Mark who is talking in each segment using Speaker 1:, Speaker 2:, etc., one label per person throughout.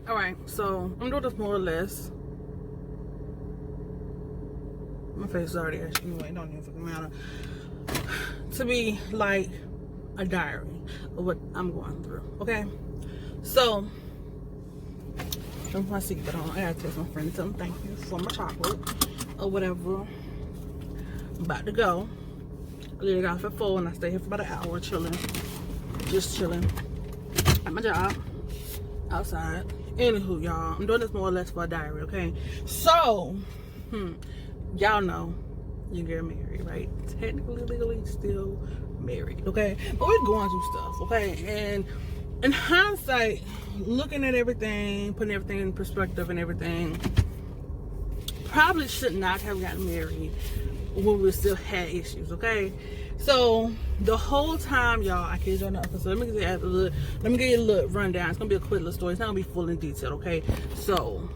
Speaker 1: All right, so I'm doing this more or less. My face is already ashy anyway. It don't even fucking matter. To be like a diary of what I'm going through. Okay, so from my seatbelt on, I gotta text my friend and tell him thank you for my chocolate or whatever. I'm about to go. I literally got off at 4 and I stay here for about an hour chilling, just chilling at my job outside. Anywho, y'all, I'm doing this more or less for a diary. Okay, so y'all know you get married, right? Technically, legally, still married, okay? But we're going through stuff, okay? And in hindsight, looking at everything, putting everything in perspective and everything, probably should not have gotten married when we still had issues, okay? So the whole time, y'all, I kid you not. So let me give you a little rundown. It's gonna be a quick little story. It's not gonna be full in detail, okay? So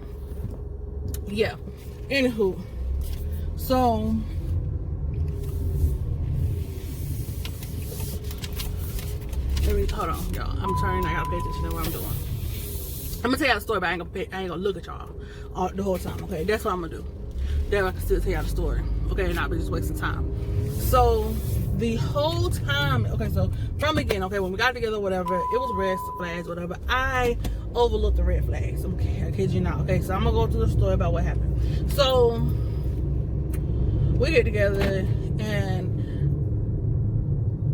Speaker 1: yeah. Anywho, so hold on, y'all. I'm turning. I gotta pay attention to what I'm doing. I'm gonna tell y'all the story, but I ain't gonna look at y'all the whole time. Okay, that's what I'm gonna do. That way I can still tell y'all the story. Okay, and not be just wasting time. So the whole time, okay, so from the beginning, okay, when we got together, whatever, it was red flags, whatever. I overlooked the red flags. Okay, I kid you not. Okay, so I'm gonna go through the story about what happened. So we get together, and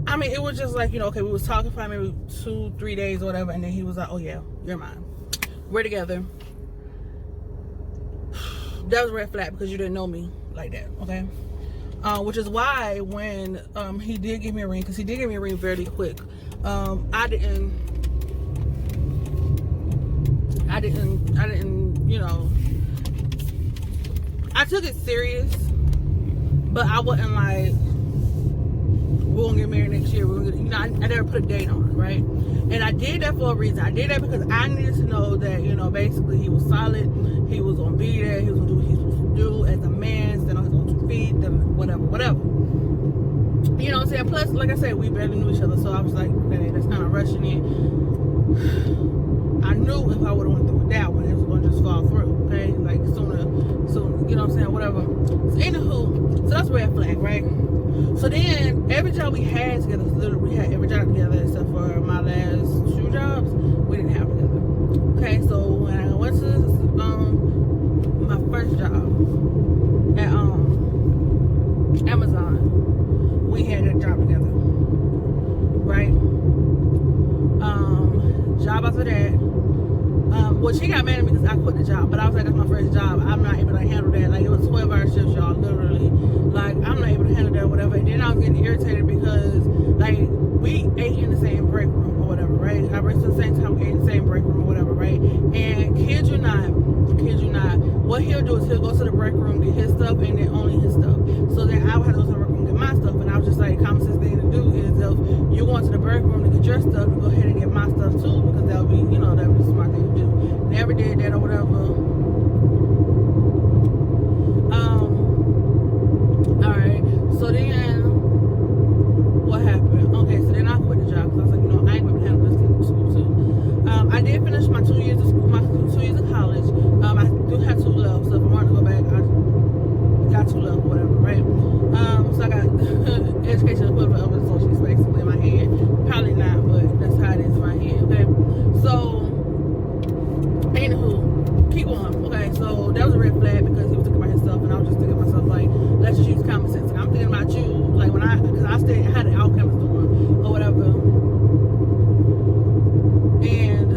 Speaker 1: I mean, it was just like, you know, okay, we was talking for maybe 2-3 days or whatever, and then he was like, oh yeah, you're mine. We're together. That was a red flag because you didn't know me like that, okay? Which is why when he did give me a ring, because he did give me a ring very quick, I didn't, you know, I took it serious, but I wasn't like, we're gonna get married next year. We're gonna get, you know, I never put a date on it, right? And I did that for a reason. I did that because I needed to know that, you know, basically he was solid. He was gonna be there. He was gonna do what he was supposed to do as a man, stand on his own 2 feet, whatever. You know what I'm saying? Plus, like I said, we barely knew each other, so I was like, okay, that's kind of rushing it. I knew if I would have went through with that one, it was gonna just fall through, okay? Like sooner, you know what I'm saying? Whatever. So anywho, so that's a red flag, right? So then, every job we had together, literally we had every job together except for my last 2 jobs, we didn't have together. Okay, so when I went to my first job at Amazon, we had that job together, right? Job after that, well, she got mad at me because I quit the job, but I was like, that's my first job. I'm not able to handle that. Like, it was 12-hour shifts, y'all, literally. Like, I'm not able to handle that, whatever. And then I was getting irritated because, like, we ate in the same break room or whatever, right? I worked at the same time, we ate in the same break room or whatever, right? And kid you not, what he'll do is he'll go to the break room, get his stuff, and then only his stuff. So then I would have to go to the break room and get my stuff. And I was just like, common sense thing to do is if you're going to the break room to get your stuff, you go ahead and get my stuff too, because that would be, you know, that would be the smart thing to do. Never did that or whatever. Alright, so then what happened? Okay, so then I quit the job because I was like, you know, I ain't going to handle this in school too. I did finish my 2 years of school, my 2 years of college. I do have 2 left, so if I want to go back, I got 2 left or whatever, right? So I got education equivalent of associates basically in my head. Probably not, but that's how it is in my head, okay? So anywho, keep going. Okay, so that was a red flag because he was thinking about himself, and I was just thinking to myself, like, let's just use common sense. And I'm thinking about you, like, because I had an outcome doing or whatever, and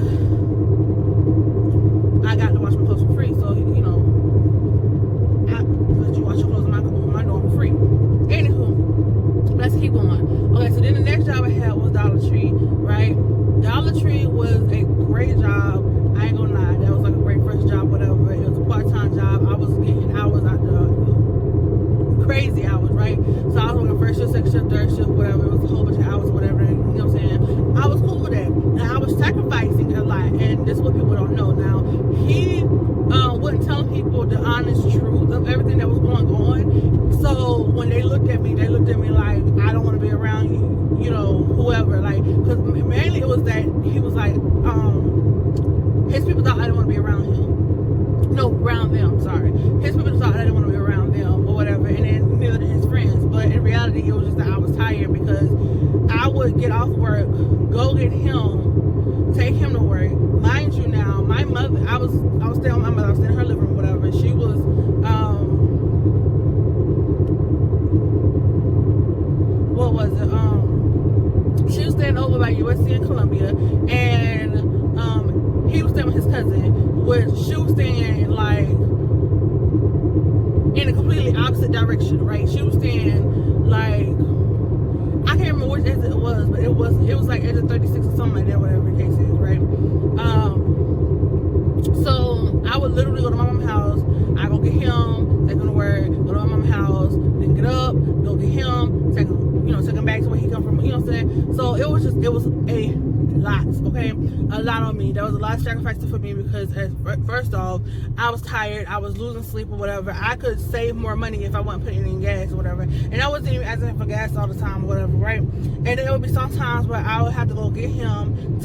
Speaker 1: I got to wash my clothes for free. So, you know, I let you wash your clothes on my door for free. Anywho, let's keep going. Okay, so then the next job I had was Dollar Tree, right? Dollar Tree was a great job. I ain't gonna lie, that was like a great first job, whatever. It was a part-time job. I was getting hours out there, crazy hours, right? So I was working first shift, second shift, third shift, whatever. his people thought I didn't want to be around him. No, around them, sorry. His people thought I didn't want to be around them or whatever, and then neither did his friends. But in reality, it was just that I was tired because I would get off work, go get him, take him to work. Mind you now, my mother, I was staying with my mother, I was staying in her living room, whatever. She was, what was it? She was staying over by USC in Columbia, and he was staying with his cousin, which she was staying like in a completely opposite direction, right? She was staying like, I can't remember which exit it was, but it was like exit 36 or something like that, whatever the case is, right? So I would literally go to my mom's house, I go get him, take him to work, go to my mom's house, then get up, go get him, take him back to where he come from, you know what I'm saying? So it was a lot, okay? A lot on me. There was a lot of sacrifices for me because first off, I was tired, I was losing sleep or whatever. I could save more money if I wasn't putting in gas or whatever. And I wasn't even asking for gas all the time or whatever, right? And then there would be some times where I would have to go get him,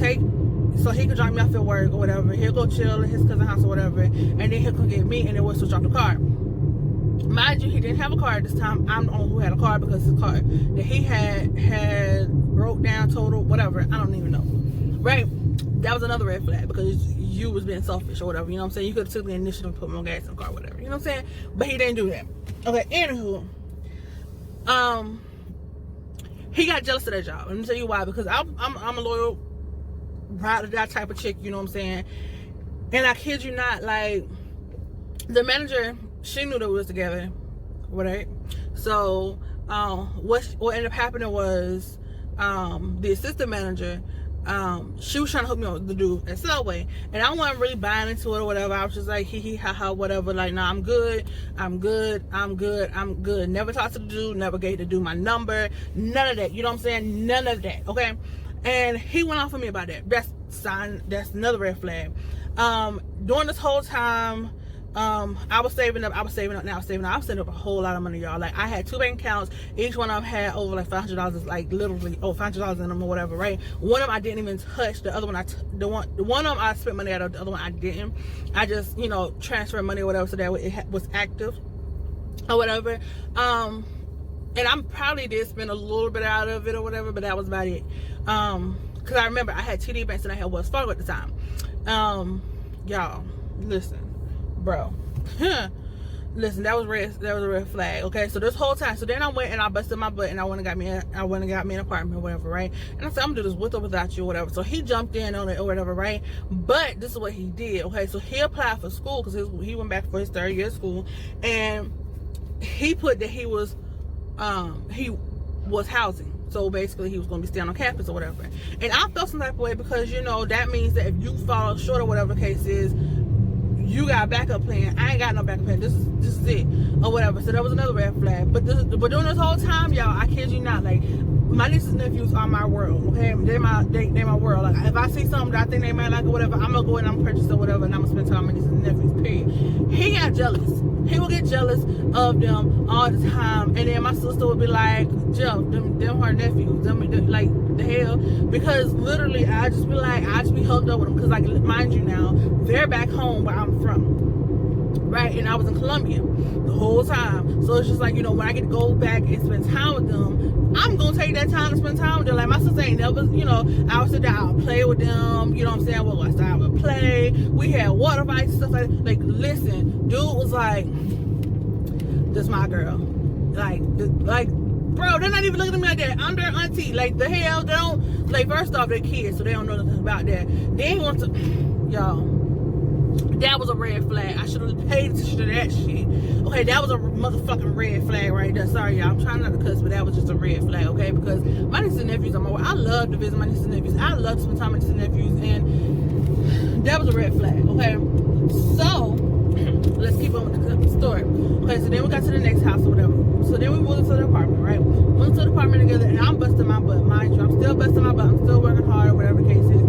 Speaker 1: so he could drop me off at work or whatever. He'll go chill in his cousin's house or whatever, and then he'll come get me, and then we'll switch off the car. Mind you, he didn't have a car at this time. I'm the only who had a car because his car that he had broke down, total, whatever. I don't even know. Right? That was another red flag because you was being selfish or whatever. You know what I'm saying? You could have took the initiative and put more gas in the car, whatever. You know what I'm saying? But he didn't do that. Okay, anywho. He got jealous of that job. Let me tell you why. Because I'm a loyal, ride or die type of chick, you know what I'm saying? And I kid you not, like, the manager, she knew that we was together, right? So what ended up happening was the assistant manager, she was trying to hook me up with the dude at Subway, and I wasn't really buying into it or whatever. I was just like, hee hee ha ha, whatever, like, nah, I'm good. Never talked to the dude, never gave the dude my number, none of that, you know what I'm saying? None of that, okay? And he went off on me about that. That's another red flag. During this whole time, I was saving up, I was saving up a whole lot of money, y'all. Like, I had 2 bank accounts, each one of them had over like $500, like literally $500 in them or whatever, right? One of them I didn't even touch, the other one one of them I spent money out of, the other one I didn't. I just, transferred money or whatever so that it was active or whatever. And I probably did spend a little bit out of it or whatever, but that was about it. Because I remember I had TD Banks and I had Wells Fargo at the time. Y'all, listen, bro. Listen, that was a red flag. Okay, so this whole time, so then I went and I busted my butt and I went and got me an apartment or whatever, right? And I said, I'm gonna do this with or without you or whatever. So he jumped in on it or whatever, right? But this is what he did. Okay, so he applied for school because he went back for his 3rd year of school, and he put that he was housing. So basically, he was going to be staying on campus or whatever. And I felt some type of way because, that means that if you fall short or whatever the case is, you got a backup plan. I ain't got no backup plan. This is it or whatever. So that was another red flag. But during this whole time, y'all, I kid you not, like, my nieces and nephews are my world. Okay, they're my world. Like, if I see something that I think they might like or whatever, I'm gonna go and I'm gonna purchase or whatever, and I'm gonna spend time with my nieces and nephews. Period. He got jealous. He would get jealous of them all the time, and then my sister would be like, Jeff, them her nephews, them like the hell, because literally I just be hooked up with them because, like, mind you now, they're back home where I'm from, right? And I was in Columbia the whole time, so it's just like, when I get to go back and spend time with them, I'm gonna take that time to spend time with them. Like, my sister ain't never, I would sit down, I would play with them, you know what I'm saying? Well, I would play. We had water fights and stuff like that. Like, listen, dude was like, this my girl. Like, bro, they're not even looking at me like that. I'm their auntie. Like, the hell, they don't, like, first off, they're kids, so they don't know nothing about that. They ain't want to, y'all, that was a red flag. I should have paid attention to that shit. Okay, that was a motherfucking red flag right there. Sorry, y'all, I'm trying not to cuss, but that was just a red flag, okay? Because my nieces and nephews are I love to visit my nieces and nephews. I love to spend time with my nieces and nephews, and that was a red flag, okay? So, let's keep on with the story. Okay, so then we got to the next house or whatever. So then we moved into the apartment, right? We went to the apartment together, and I'm busting my butt, mind you. I'm still busting my butt. I'm still working hard, whatever the case is.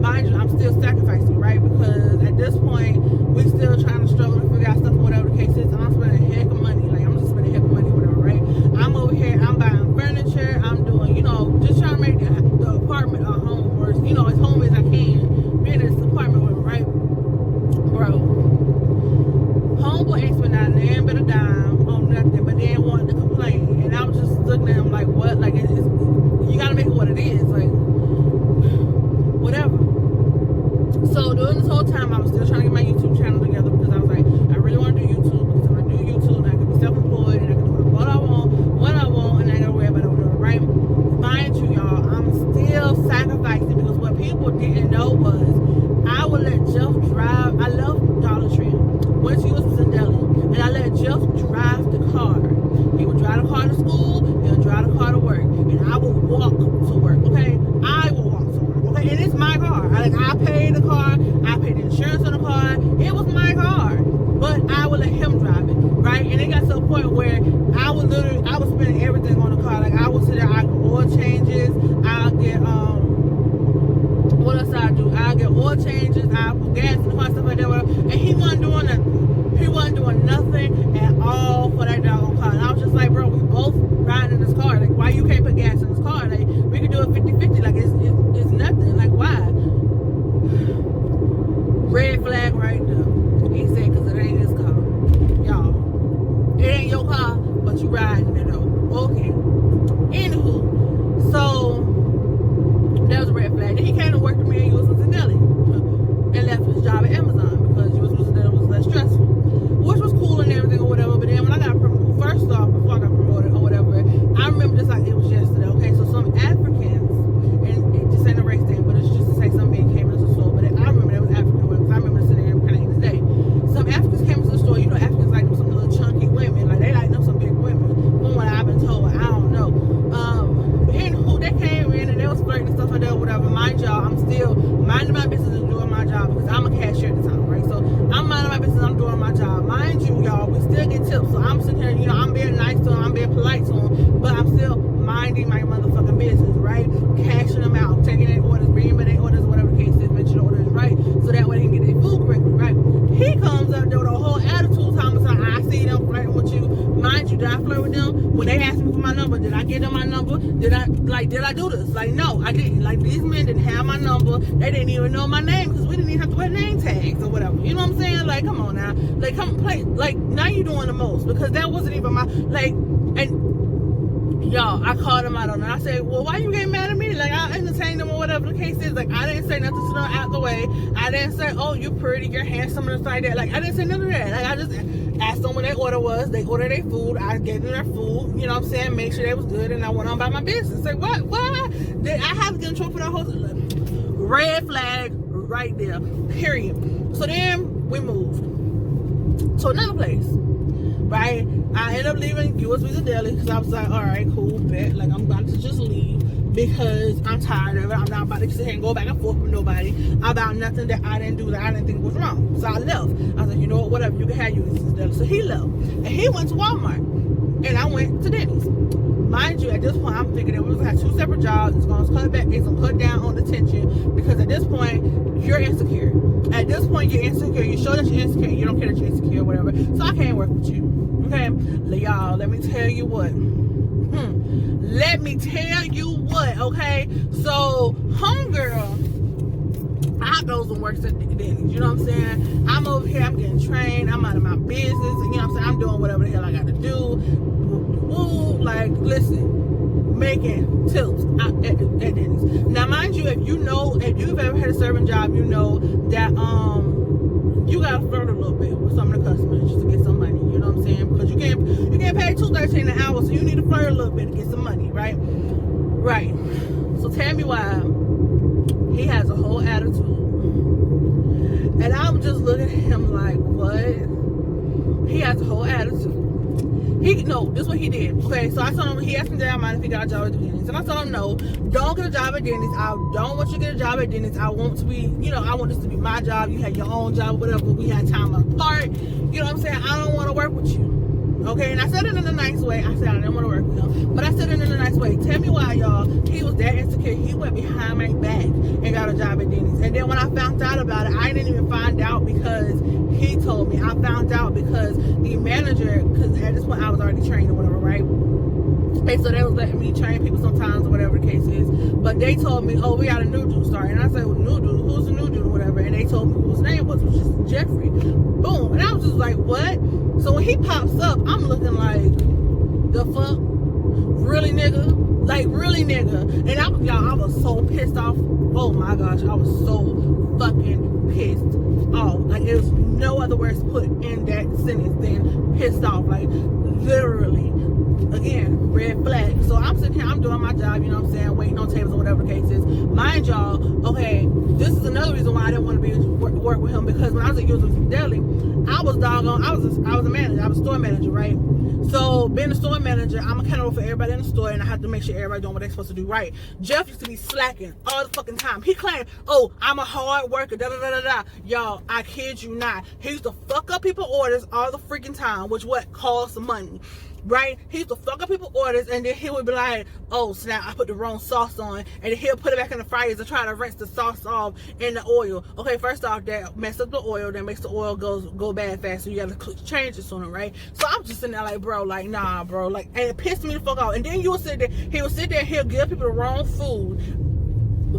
Speaker 1: Mind you, I'm still sacrificing, right? Because at this point, we still trying to struggle to figure out stuff, whatever the case is, and I'm spending a heck of money. Like, I'm just spending a heck of money, whatever, right? I'm over here, I'm buying furniture, I'm doing, just trying to make the apartment a home, or, as home as I can, being in this apartment, whatever, right? So during this whole time, I was still trying to get my YouTube channel together because I was like, I really want to do YouTube, because if I do YouTube, I can be self-employed and I can do what I want, when I want, and I ain't gotta worry about it, whatever, right? Mind you, y'all, I'm still sacrificing, because what people didn't know was I would let Jeff drive. I love Dollar Tree. Once he was in Delhi, and I let Jeff drive the car. He would drive the car to school, he would drive the car to work, and I would walk to work, okay? I would walk to work, okay? And it's my car. I paid the car, I paid the insurance on the car, it was my car. But I would let him drive it, right? And it got to a point where I was spending everything on the car. Like, I would sit there, I get oil changes, I'll get, what else I do? I'll get oil changes, I'll put gas in the car, stuff like that, whatever. And he wasn't doing nothing. He wasn't doing nothing at all for that doggone car. And I was just like, bro, we both riding in this car. Like, why you can't put gas in this car? Like, we could do it 50-50. Like, it's nothing. Like, why? Red flag right there. He said, because it ain't his car. Y'all, it ain't your car, but you riding it though. Okay. Anywho, so that was a red flag. Then he came to work with me and was in Delhi and left his job at Amazon because it was less stressful, which was cool and everything or whatever. But then when I got promoted, first off, before I got promoted or whatever, I remember just like it was yesterday. Okay, so some Africans, and it just ain't a race thing, but it's just to say some men came into the store. But I remember there was African women, because I remember sitting there kind of this day. Some Africans came into the store. You know, Africans like them some little chunky women, like they like them some big women. From what I've been told, I don't know. But anywho, they came in and they was flirting and stuff like that, or whatever. Mind y'all, I'm still minding my business and doing my job because I'm a cashier at the time, right? So I'm minding my business, I'm doing my job. Mind you, y'all, we still get tips. So I'm sitting here, you know, I'm being nice to them, I'm being polite to them, but I'm still minding my motherfucking business, right? Cashing them out, taking their orders, bringing me their orders, whatever the case is, make sure the order is right, so that way they can get their food correctly, right? He comes up there with a whole attitude, Thomas. I see them flirting with you. Mind you, did I flirt with them? When they asked me for my number, did I give them my number? Did I do this? Like, no, I didn't. Like, these men didn't have my number. They didn't even know my name because we didn't even have to wear name tags or whatever. You know what I'm saying? Like, come on now. Like, come play. Like, now you're doing the most, because that wasn't even my, like, and y'all, I called him out on it. I said, well, why you getting mad at me? Like, I entertained them or whatever the case is. Like, I didn't say nothing to them out the way. I didn't say, oh, you're pretty, you're handsome, and stuff like that. Like, I didn't say none of that. Like, I just asked them what their order was. They ordered their food. I gave them their food. You know what I'm saying? Make sure they was good, and I went on about my business. Like, what? Did I have to get in trouble for that whole red flag right there? Period. So then we moved to another place. Right? I ended up leaving US Visa Delhi because I was like, all right, cool, bet. Like, I'm about to just leave because I'm tired of it. I'm not about to sit here and go back and forth with nobody about nothing that I didn't do that I didn't think was wrong. So I left. I was like, you know what, whatever, you can have US Visa Delhi. So he left. And he went to Walmart. And I went to Denny's. Mind you, at this point, I'm thinking that we was gonna have two separate jobs. It's gonna cut back. It's gonna cut down on the tension because at this point, you're insecure. At this point, you're insecure. You show that you're insecure. You don't care that you're insecure, or whatever. So I can't work with you. Okay, y'all. Let me tell you what. Let me tell you what. Okay, so homegirl, I goes and works at Denny's. You know what I'm saying? I'm over here. I'm getting trained. I'm out of my business. And, you know what I'm saying? I'm doing whatever the hell I got to do. Ooh, like, listen, making tips at Denny's. Now, mind you, if you've ever had a serving job, you know that you gotta flirt a little bit with some of the customers just to get some money. You know what I'm saying? Because you can't pay $2.13 an hour, so you need to flirt a little bit to get some money, right? Right. So tell me why he has a whole attitude, and I'm just looking at him like, what? He has a whole attitude. This is what he did. Okay, so I told him, he asked me that I mind if he got a job at Denny's. And I told him, no, don't get a job at Denny's. I don't want you to get a job at Denny's. I want to be, I want this to be my job. You had your own job, whatever. We had time apart. You know what I'm saying? I don't want to work with you. Okay, and I said it in a nice way. I said I didn't want to work with him. But I said it in a nice way. Tell me why, y'all. He was that insecure. He went behind my back and got a job at Denny's. And then when I found out about it, I didn't even find out because he told me. I found out because the manager, because at this point I was already trained or whatever, right? And so they was letting me train people sometimes or whatever the case is. But they told me, oh, we got a new dude starting. And I said, well, new dude? Who's the new dude or whatever? And they told me who his name was, which is Jeffrey. Boom. And I was just like, what? So when he pops up, I'm looking like, the fuck? Really, nigga? Like, really, nigga. And I was so pissed off. Oh my gosh, I was so fucking pissed off. Like, there's no other words put in that sentence than pissed off. Like, literally. Again, red flag. So I'm sitting here, I'm doing my job, you know what I'm saying, waiting on tables or whatever the case is. Mind y'all, okay, this is another reason why I didn't want to work with him, because when I was at Uswitz Deli, I was a manager. I was a store manager, right? So being a store manager, I'm accountable for everybody in the store, and I have to make sure everybody doing what they're supposed to do right. Jeff used to be slacking all the fucking time. He claimed, oh, I'm a hard worker, da da da da da. Y'all, I kid you not. He used to fuck up people's orders all the freaking time, which what costs money. Right? He used to fuck up people's orders, and then he would be like, oh snap, I put the wrong sauce on, and then he'll put it back in the fryers and try to rinse the sauce off in the oil. Okay, first off, that messed up the oil, that makes the oil go bad fast, so you gotta change it sooner, right? So I'm just sitting there like, bro, like, nah, bro, like, and it pissed me the fuck off. And then he would sit there and he'll give people the wrong food.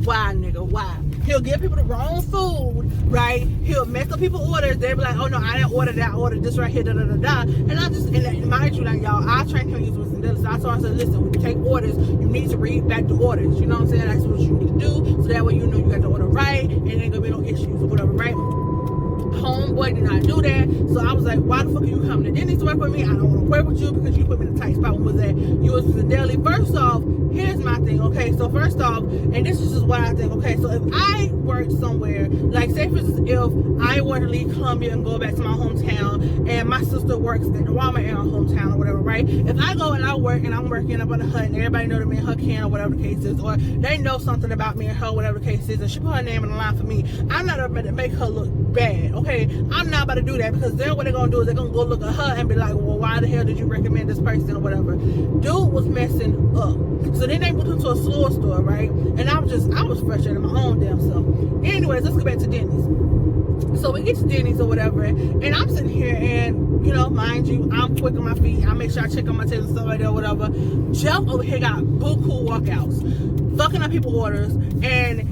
Speaker 1: Why, nigga? Why? He'll give people the wrong food, right? He'll mess up people's orders. They'll be like, oh no, I didn't order that. I ordered this right here, da da da da. And mind you, like, y'all, I trained him to use Uswitz Deli. So I told him, I said, listen, when you take orders, you need to read back the orders. You know what I'm saying? That's what you need to do. So that way you know you got the order right, and there ain't gonna be no issues or whatever, right? Homeboy did not do that. So I was like, why the fuck are you coming to Denny's to work with me? I don't want to work with you because you put me in a tight spot. When was that? Uswitz Deli. First off, here's my thing, okay? So first off, and this is just what I think, okay? So if I work somewhere, like say for instance, if I were to leave Columbia and go back to my hometown, and my sister works at the Walmart in her hometown or whatever, right? If I go and I work and I'm working up on the hut and everybody know that me and her can or whatever the case is, or they know something about me and her, whatever the case is, and she put her name on the line for me, I'm not about to make her look bad, okay? I'm not about to do that, because then what they're gonna do is they're gonna go look at her and be like, well, why the hell did you recommend this person or whatever? Dude was messing up. So then they moved him to a store, right? And I was frustrated my own damn self. Anyways, let's go back to Denny's. So we get to Denny's or whatever, and I'm sitting here, and you know, mind you, I'm quick on my feet. I make sure I check on my tables and stuff like that or whatever. Jeff over here got buku walkouts, fucking up people's orders, and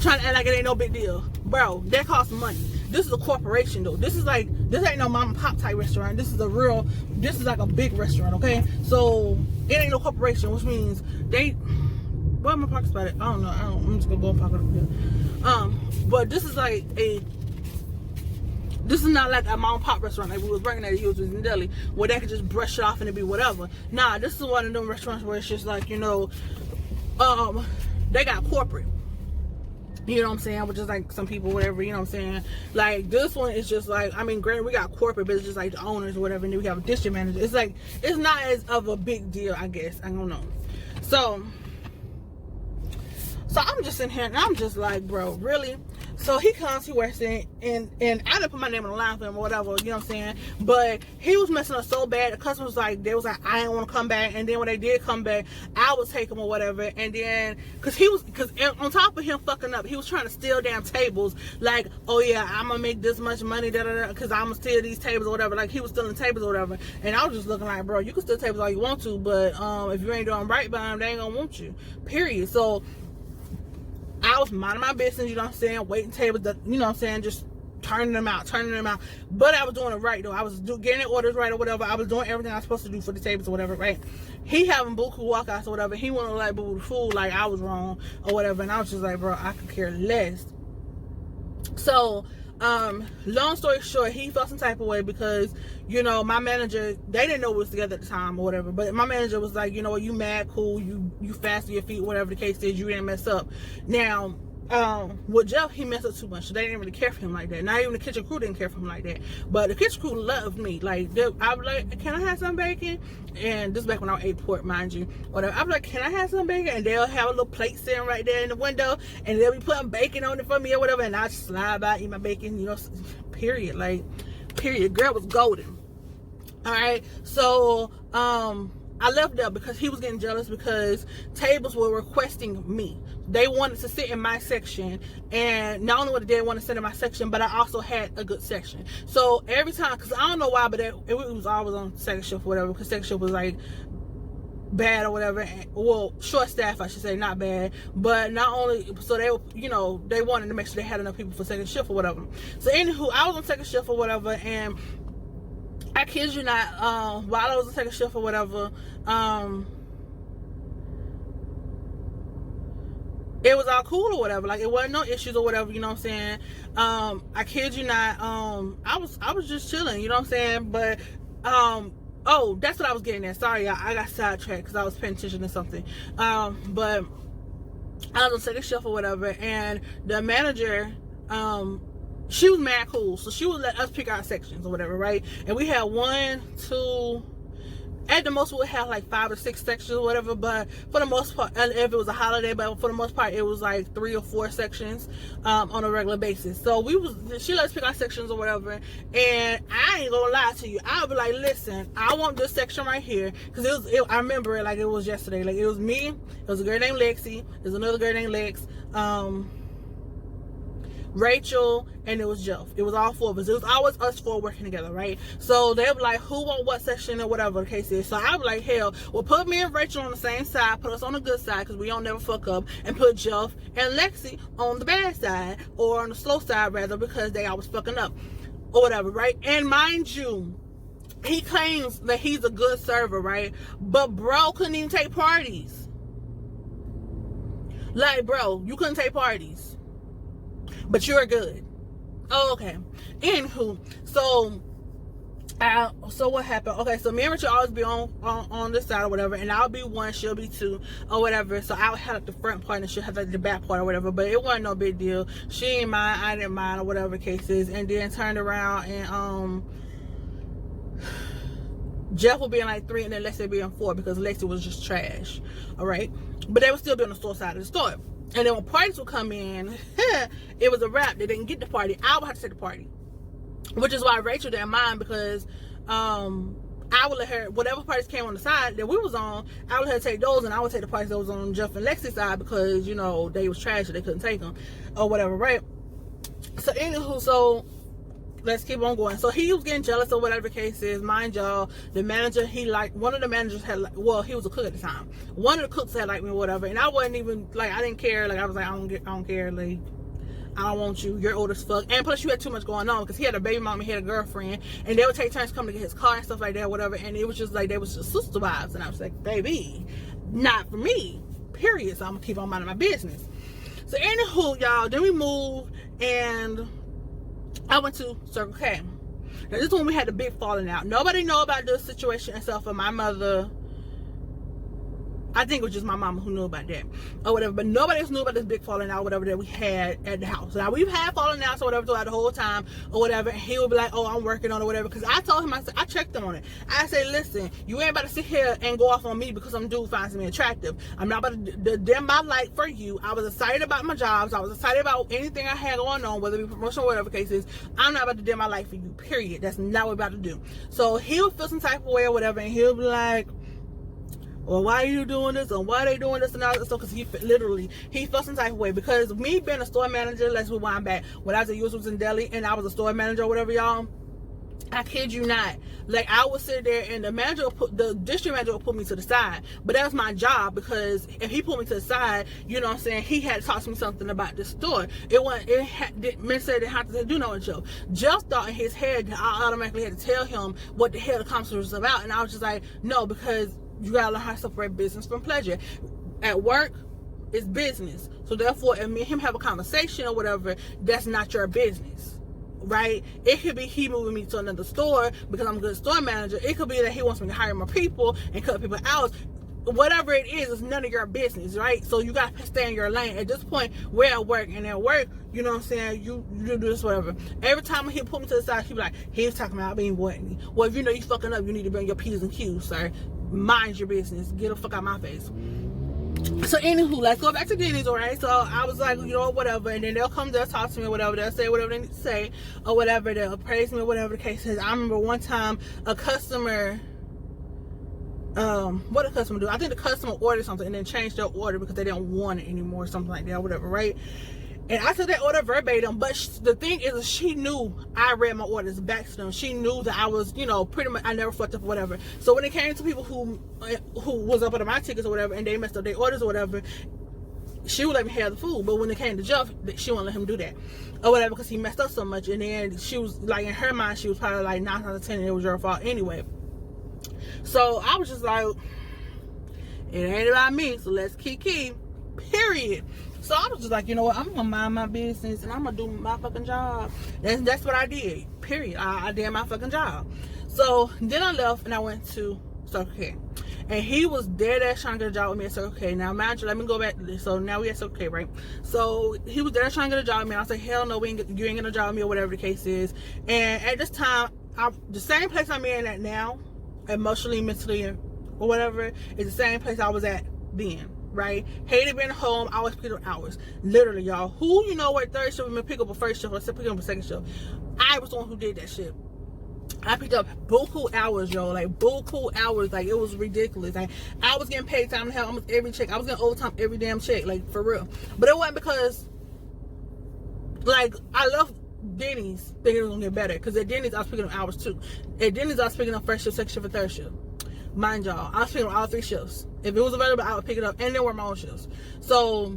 Speaker 1: trying to act like it ain't no big deal. Bro, that costs money. This is a corporation though. This ain't no mom and pop type restaurant. This is like a big restaurant, okay? So it ain't no corporation, which means where am I parking spot at? I don't know. I'm just gonna go and park it up here. But this is not like a mom and pop restaurant like we was working at Uswitz Deli, where they could just brush it off and it be whatever. Nah, this is one of them restaurants where it's just like, you know, they got corporate. You know what I'm saying? Which is like some people, whatever, you know what I'm saying? Like, this one is just like, I mean, granted, we got corporate, but it's just like the owners or whatever, and then we have a district manager. It's like, it's not as of a big deal, I guess. I don't know. So I'm just in here, and I'm just like, bro, really? So he comes, he works in, and I didn't put my name on the line for him or whatever, you know what I'm saying? But he was messing up so bad, the customers they was like, I didn't want to come back. And then when they did come back, I would take them or whatever. And then, because on top of him fucking up, he was trying to steal damn tables. Like, oh yeah, I'm going to make this much money, because I'm going to steal these tables or whatever. Like, he was stealing tables or whatever. And I was just looking like, bro, you can steal tables all you want to, but if you ain't doing right by them, they ain't going to want you. Period. So I was minding my business, you know what I'm saying, waiting tables, you know what I'm saying, just turning them out. But I was doing it right, though. I was getting the orders right or whatever. I was doing everything I was supposed to do for the tables or whatever, right? He having buku walkouts or whatever. He wanted to like boo the food like I was wrong or whatever. And I was just like, bro, I could care less. So, long story short, he felt some type of way because, you know, my manager, they didn't know we was together at the time or whatever, but my manager was like, you know what, you mad, cool, you fast to your feet, whatever the case is, you didn't mess up. Now, with Jeff, he messed up too much, so they didn't really care for him like that. Not even the kitchen crew didn't care for him like that. But the kitchen crew loved me. Like, I was like, can I have some bacon? And this is back when I ate pork, mind you. Whatever. I was like, can I have some bacon? And they'll have a little plate sitting right there in the window, and they'll be putting bacon on it for me or whatever, and I just slide by, eat my bacon, you know, period. Like, period. Girl was golden. Alright, so, I left there because he was getting jealous because tables were requesting me. They wanted to sit in my section, and not only did they want to sit in my section, but I also had a good section. So every time, because I don't know why, but it was always on second shift or whatever, because second shift was like bad or whatever. Well, short staff, I should say, not bad. But not only, so they were, you know, they wanted to make sure they had enough people for second shift or whatever. So anywho, I was on second shift or whatever, and I kid you not, while I was on second shift or whatever, it was all cool or whatever. Like, it wasn't no issues or whatever, you know what I'm saying? I kid you not, I was just chilling, you know what I'm saying? But oh, that's what I was getting at. Sorry, I got sidetracked because I was paying attention to something. But I was on second shift or whatever, and the manager, she was mad cool, so she would let us pick our sections or whatever, right? And we had 1, 2, at the most we would have like 5 or 6 sections or whatever, but for the most part, if it was a holiday, but for the most part it was like 3 or 4 sections on a regular basis. So she let us pick our sections or whatever, and I ain't gonna lie to you, I would be like, listen, I want this section right here, because I remember it like it was yesterday. Like, it was me, it was a girl named Lexi, there's another girl named Lex, Rachel, and it was Jeff. It was all 4 of us. It was always us 4 working together, right? So they were like, who want what section or whatever the case is. So I was like, hell, well, put me and Rachel on the same side, put us on the good side, because we don't never fuck up, and put Jeff and Lexi on the bad side, or on the slow side rather, because they always fucking up or whatever, right? And mind you, he claims that he's a good server, right? But bro couldn't even take parties. Like, bro, you couldn't take parties, but you're good. Oh, okay. Anywho, so what happened? Okay, so me and Rachel always be on this side or whatever, and I'll be 1, she'll be 2 or whatever. So I would have like the front part and she'll have like the back part or whatever. But it wasn't no big deal. She ain't mind, I didn't mind, or whatever the case is. And then turned around and Jeff would be in like 3, and then Lexi would be in 4, because Lexi was just trash. All right, but they would still be on the store side of the store. And then when parties would come in, it was a wrap. They didn't get the party. I would have to take the party. Which is why Rachel didn't mind, because I would let her, whatever parties came on the side that we was on, I would let her take those, and I would take the parties that was on Jeff and Lexi's side, because, you know, they was trash, so they couldn't take them or whatever, right? So anywho, so let's keep on going. So he was getting jealous or whatever the case is. Mind y'all, the manager, one of the managers had, like, well, he was a cook at the time. One of the cooks had liked me or whatever, and I wasn't even, like, I didn't care. Like, I was like, I don't care. Like, I don't want you. You're old as fuck. And plus, you had too much going on, because he had a baby mom and he had a girlfriend, and they would take turns coming to get his car and stuff like that, whatever. And it was just like, they was just sister vibes. And I was like, baby, not for me, period. So I'm gonna keep on minding my business. So anywho, y'all, then we moved, and I went to Circle K. Now, this is when we had the big falling out. Nobody know about this situation except for my mother. I think it was just my mama who knew about that or whatever, but nobody else knew about this big falling out or whatever that we had at the house. Now, we've had falling outs or whatever throughout the whole time or whatever, and he would be like, oh, I'm working on it or whatever, because I told him, I checked him on it. I said, listen, you ain't about to sit here and go off on me because some dude finds me attractive. I'm not about to dim my light for you. I was excited about my jobs. I was excited about anything I had going on, whether it be promotion or whatever the case is. I'm not about to dim my light for you, period. That's not what we're about to do. So he'll feel some type of way or whatever, and he'll be like, well, why are you doing this, and why are they doing this and all that stuff? Because he felt some type of way. Because me being a store manager, let's rewind back, when I was at U.S. in Delhi and I was a store manager or whatever, y'all, I kid you not, like, I would sit there and the district manager would put me to the side, but that was my job, because if he put me to the side, you know what I'm saying, he had to talk to me something about the store. Didn't didn't have to do no with Joe. Just thought in his head that I automatically had to tell him what the hell the conference was about, and I was just like, no, because you gotta learn how to separate business from pleasure. At work, it's business. So therefore, if me and him have a conversation or whatever, that's not your business, right? It could be he moving me to another store because I'm a good store manager. It could be that he wants me to hire more people and cut people out. Whatever it is, it's none of your business, right? So you gotta stay in your lane. At this point, we're at work, and at work, you know what I'm saying, you do this, whatever. Every time he put me to the side, he be like, he was talking about being wanting me. Well, if you know you fucking up, you need to bring your P's and Q's, sir. Mind your business. Get the fuck out my face. So anywho, let's go back to Denny's, alright? So I was like, you know, whatever, and then they'll come there, talk to me or whatever, they'll say whatever they need to say or whatever, they'll praise me or whatever the case is. I remember one time a customer, what did the customer do? I think the customer ordered something and then changed their order because they didn't want it anymore or something like that or whatever, right? And I took that order verbatim, but the thing is, she knew I read my orders back to them. She knew that I was, you know, pretty much, I never fucked up or whatever. So when it came to people who was up under my tickets or whatever, and they messed up their orders or whatever, she would let me have the food. But when it came to Jeff, she wouldn't let him do that or whatever, because he messed up so much. And then she was like, in her mind, she was probably like 9 out of 10, and it was your fault anyway. So I was just like, it ain't about me, so let's kiki, period. So I was just like, you know what, I'm gonna mind my business and I'm gonna do my fucking job. That's what I did, period. I did my fucking job. So then I left and I went to Circle K. And he was dead ass trying to get a job with me at Circle K. Now, mind you, let me go back to this. So now we at Circle K, right? So he was there trying to get a job with me. I was like, hell no, you ain't getting a job with me, or whatever the case is. And at this time, the same place I'm in at now, emotionally, mentally, or whatever, is the same place I was at then, right? Hated being home. I always pick up hours. Literally, y'all. Who you know worked third shift and pick up a first shift or pick up a second shift? I was the one who did that shit. I picked up buku hours, yo, like buku hours, like it was ridiculous. Like I was getting paid time to hell almost every check. I was getting overtime every damn check, like for real. But it wasn't because, like, I love Denny's thinking it was gonna get better. Because at Denny's I was picking up hours too. At Denny's I was picking up first shift, second shift, and third shift. Mind y'all, I was picking up all 3 shifts. If it was available, I would pick it up, and there were my own shifts. So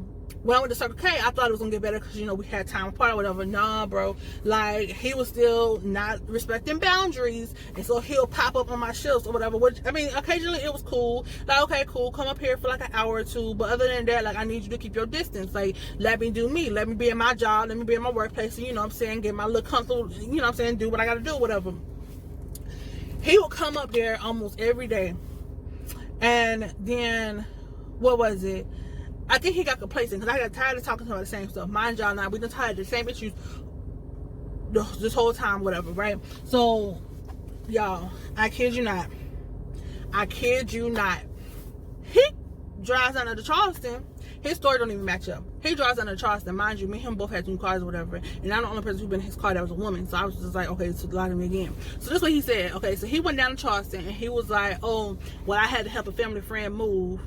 Speaker 1: when I went to Circle K, I thought it was gonna get better because, you know, we had time apart or whatever. Nah, bro. Like, he was still not respecting boundaries, and so he'll pop up on my shifts or whatever. Which, I mean, occasionally it was cool. Like, okay, cool, come up here for like an hour or two. But other than that, like, I need you to keep your distance. Like, let me do me. Let me be in my job. Let me be in my workplace. And, you know what I'm saying, get my little comfortable. You know what I'm saying, do what I gotta do, whatever. He would come up there almost every day, and then what was it? I think he got complacent because I got tired of talking to him about the same stuff. Mind y'all, now we done tired of the same issues this whole time, whatever, right? So, y'all, I kid you not. I kid you not. He drives down to Charleston. His story don't even match up. He drives down to Charleston. Mind you, me and him both had 2 cars or whatever. And I'm the only person who's been in his car that was a woman. So I was just like, okay, so lie to me again. So this is what he said. Okay, so he went down to Charleston and he was like, oh, well, I had to help a family friend move.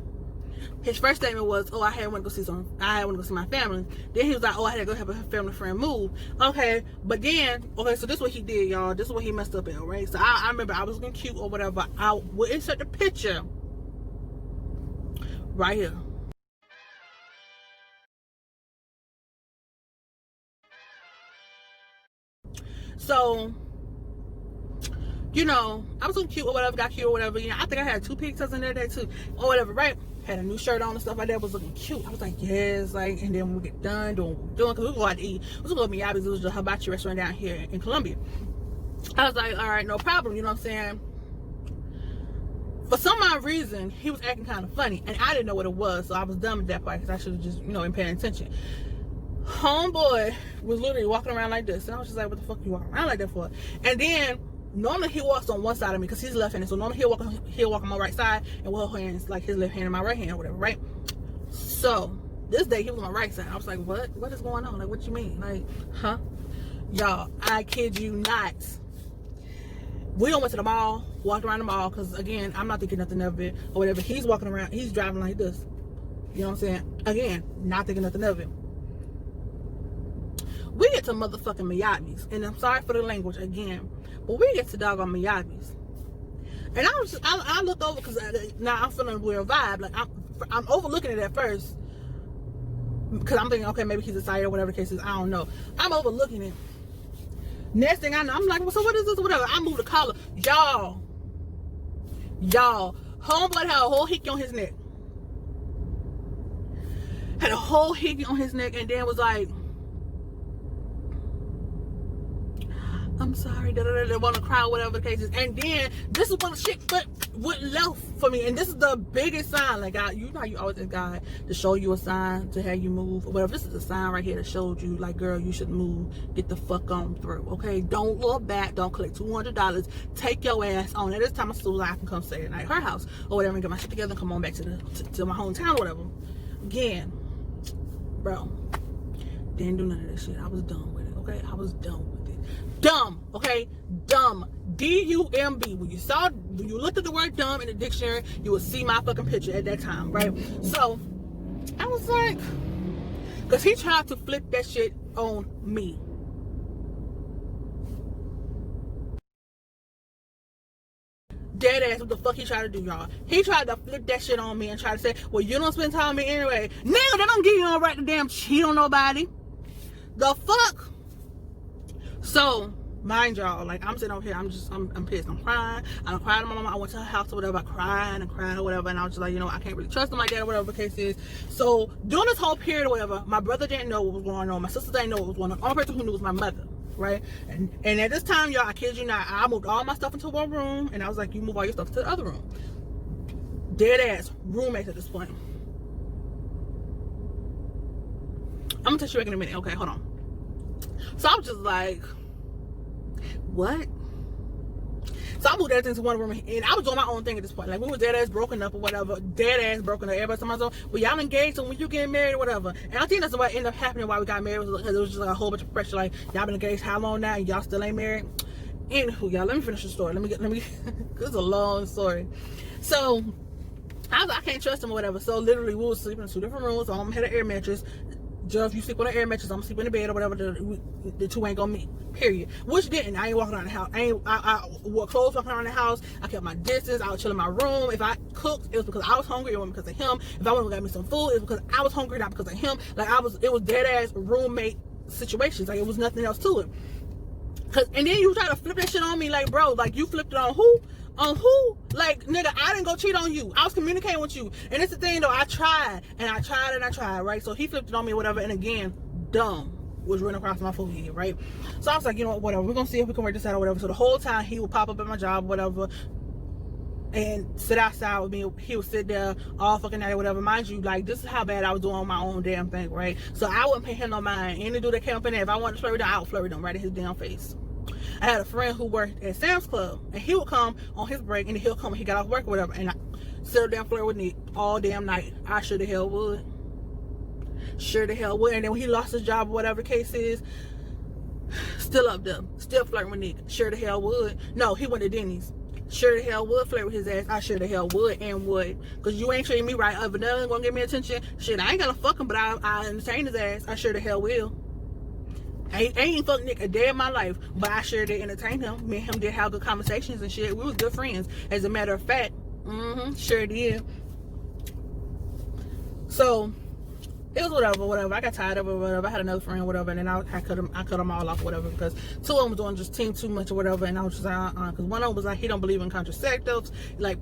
Speaker 1: His first statement was, oh, I had to go see my family. Then he was like, oh, I had to go help a family friend move. Okay, but then, okay, so this is what he did, y'all. This is what he messed up in, right? So I remember I was looking cute or whatever. I will insert the picture right here. So, you know, I was looking cute or whatever, got cute or whatever. You know, I think I had 2 pigtails in there too, or whatever, right? Had a new shirt on and stuff like that. Was looking cute. I was like, yes, like, and then when we get done doing what we're doing, because we go out to eat. We was going to Miyabi's. It was the hibachi restaurant down here in Columbia. I was like, all right, no problem. You know what I'm saying? For some odd reason, he was acting kind of funny, and I didn't know what it was, so I was dumb at that part because I should have just, you know, been paying attention. Homeboy was literally walking around like this, and I was just like, what the fuck you walking around like that for? And then normally he walks on one side of me because he's left-handed, so normally he'll walk on my right side and with her hands, like his left hand and my right hand or whatever, right? So this day he was on my right side. I was like, what is going on? Like, what you mean? Like, huh? Y'all, I kid you not. We went to the mall, walked around the mall, because again, I'm not thinking nothing of it or whatever. He's walking around, he's driving like this. You know what I'm saying? Again, not thinking nothing of it. We get to motherfucking Miyabi's, and I'm sorry for the language again, but we get to doggone Miyabi's. And I looked over because now I'm feeling a weird vibe. Like I'm overlooking it at first because I'm thinking, okay, maybe he's excited or whatever the case is. I don't know. I'm overlooking it. Next thing I know, I'm like, well, so what is this or whatever? I moved the collar. Y'all, homeboy had a whole hickey on his neck. Had a whole hickey on his neck, and then was like, I'm sorry, they want to cry, whatever the case is. And then this is when the shit went left for me, and this is the biggest sign. Like, you know, you always ask God to show you a sign to have you move or whatever. This is a sign right here that showed you, like, girl, you should move. Get the fuck on through, okay? Don't look back. Don't collect $200. Take your ass on. At this time, I still I can come stay at night at her house or whatever and get my shit together and come on back to my hometown or whateber. Again, bro, didn't do none of that shit. I was done with it, okay? I was done with it. Dumb, okay? Dumb. D-U-M-B. When you looked at the word dumb in the dictionary, you would see my fucking picture at that time, right? So, I was like, because he tried to flip that shit on me. Dead ass, what the fuck he tried to do, y'all? He tried to flip that shit on me and try to say, well, you don't spend time with me anyway. Nigga, that don't give you no right to damn cheat on nobody. The fuck? So, mind y'all, like I'm sitting over here, I'm pissed, I'm crying. I don't cry to my mama. I went to her house or whatever, I cried and cried or whatever, and I was just like, you know, I can't really trust him like that or whatever the case is. So during this whole period or whatever, my brother didn't know what was going on, my sister didn't know what was going on. The only person who knew was my mother, right? And at this time, y'all, I kid you not, I moved all my stuff into one room, and I was like, you move all your stuff to the other room. Dead ass roommates at this point. I'm gonna touch you back in a minute. Okay, hold on. So I was just like, what? So I moved everything to one room, and I was doing my own thing at this point. Like, we was dead ass broken up or whatever. Dead ass broken up. Everybody told myself, well, y'all engaged, so when you get married or whatever. And I think that's what ended up happening why we got married, was because it was just like a whole bunch of pressure. Like, y'all been engaged how long now, and y'all still ain't married? Anywho, y'all, let me finish the story. Let me this is a long story. So I was like, I can't trust him or whatever. So literally, we was sleeping in 2 different rooms. So I'm had an air mattress. Just if you sleep on an air mattress, I'm sleeping in the bed or whatever. The two ain't gonna meet. Period. Which didn't. I ain't walking around the house. I wore clothes walking around the house. I kept my distance. I was chilling in my room. If I cooked, it was because I was hungry. It wasn't because of him. If I went and got me some food, it was because I was hungry, not because of him. Like it was dead ass roommate situations. Like it was nothing else to it. And then you try to flip that shit on me, like, bro, like you flipped it on who? On who? Like, nigga, I didn't go cheat on you. I was communicating with you. And it's the thing, though, I tried, right? So he flipped it on me or whatever, and again, dumb was running across my forehead, right? So I was like, you know what, whatever. We're going to see if we can work this out or whatever. So the whole time, he would pop up at my job, whatever, and sit outside with me. He would sit there all fucking night or whatever. Mind you, like, this is how bad I was doing my own damn thing, right? So I wouldn't pay him no mind. Any dude that came up in there, if I wanted to flirt with him, I would flirt with him right in his damn face. I had a friend who worked at Sam's Club, and he would come on his break, and he'll come when he got off work or whatever, and I sit down flirt with Nick all damn night. I sure the hell would. Sure the hell would. And then when he lost his job or whatever the case is, still up there, still flirting with Nick. Sure the hell would. No, he went to Denny's. Sure the hell would flirt with his ass. I sure the hell would and would. Because you ain't treating me right. Other than gonna give me attention. Shit, I ain't gonna fuck him, but I entertain his ass. I sure the hell will. I ain't fucked Nick a day in my life, but I sure did entertain him. Me and him did have good conversations and shit. We was good friends. As a matter of fact, sure did. So it was whatever. I got tired of it, whatever. I had another friend, whatever, and then I cut them all off, whatever, because 2 of them was doing just team too much or whatever, and I was just like, because one of them was like, he don't believe in contraceptives, like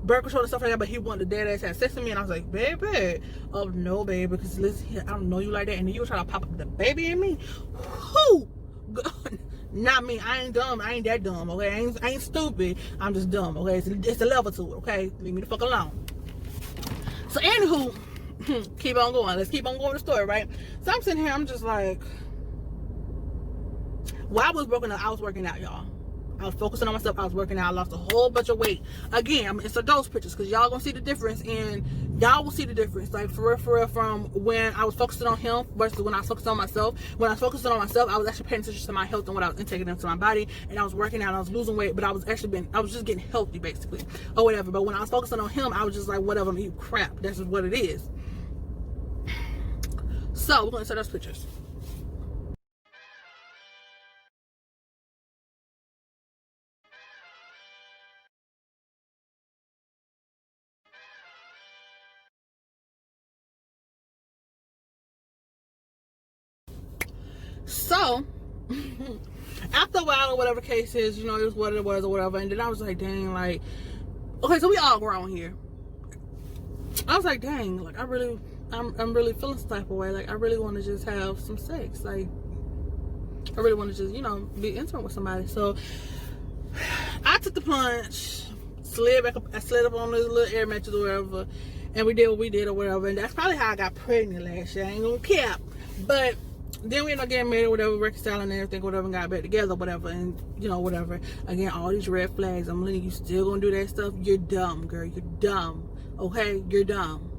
Speaker 1: birth control and stuff like that, but he wanted to dead ass have sex with me, and I was like, baby, oh no, baby, because listen, I don't know you like that, and then you were trying to pop up the baby in me. Who? Not me. I ain't dumb. I ain't that dumb. Okay, I ain't stupid. I'm just dumb. Okay, it's a level to it. Okay, leave me the fuck alone. So anywho, keep on going. Let's keep on going with the story, right? So I'm sitting here. I'm just like, while I was broken up, I was working out, y'all. I was focusing on myself. I was working out. I lost a whole bunch of weight. Again, it's those pictures because y'all gonna see the difference, and y'all will see the difference. Like for real, from when I was focusing on him versus when I was focusing on myself. When I was focusing on myself, I was actually paying attention to my health and what I was intaking into my body, and I was working out. I was losing weight, but I was just getting healthy basically, or whatever. But when I was focusing on him, I was just like, whatever, I'm eating crap. That's just what it is. So we're gonna set those pictures. So after a while or whatever case is, you know, it was what it was or whatever, and then I was like, dang, like, okay, so we all grown here. I was like, dang, like I'm really feeling some type of way. Like I really want to just have some sex. Like I really want to just, you know, be intimate with somebody. So I took the plunge, slid up on this little air mattress or whatever, and we did what we did or whatever. And that's probably how I got pregnant last year. I ain't gonna cap. But then we ended up getting married or whatever, reconciling and everything, whatever, and got back together, whatever, and you know, whatever. Again, all these red flags. I'm letting you still gonna do that stuff. You're dumb, girl. You're dumb. Okay, you're dumb.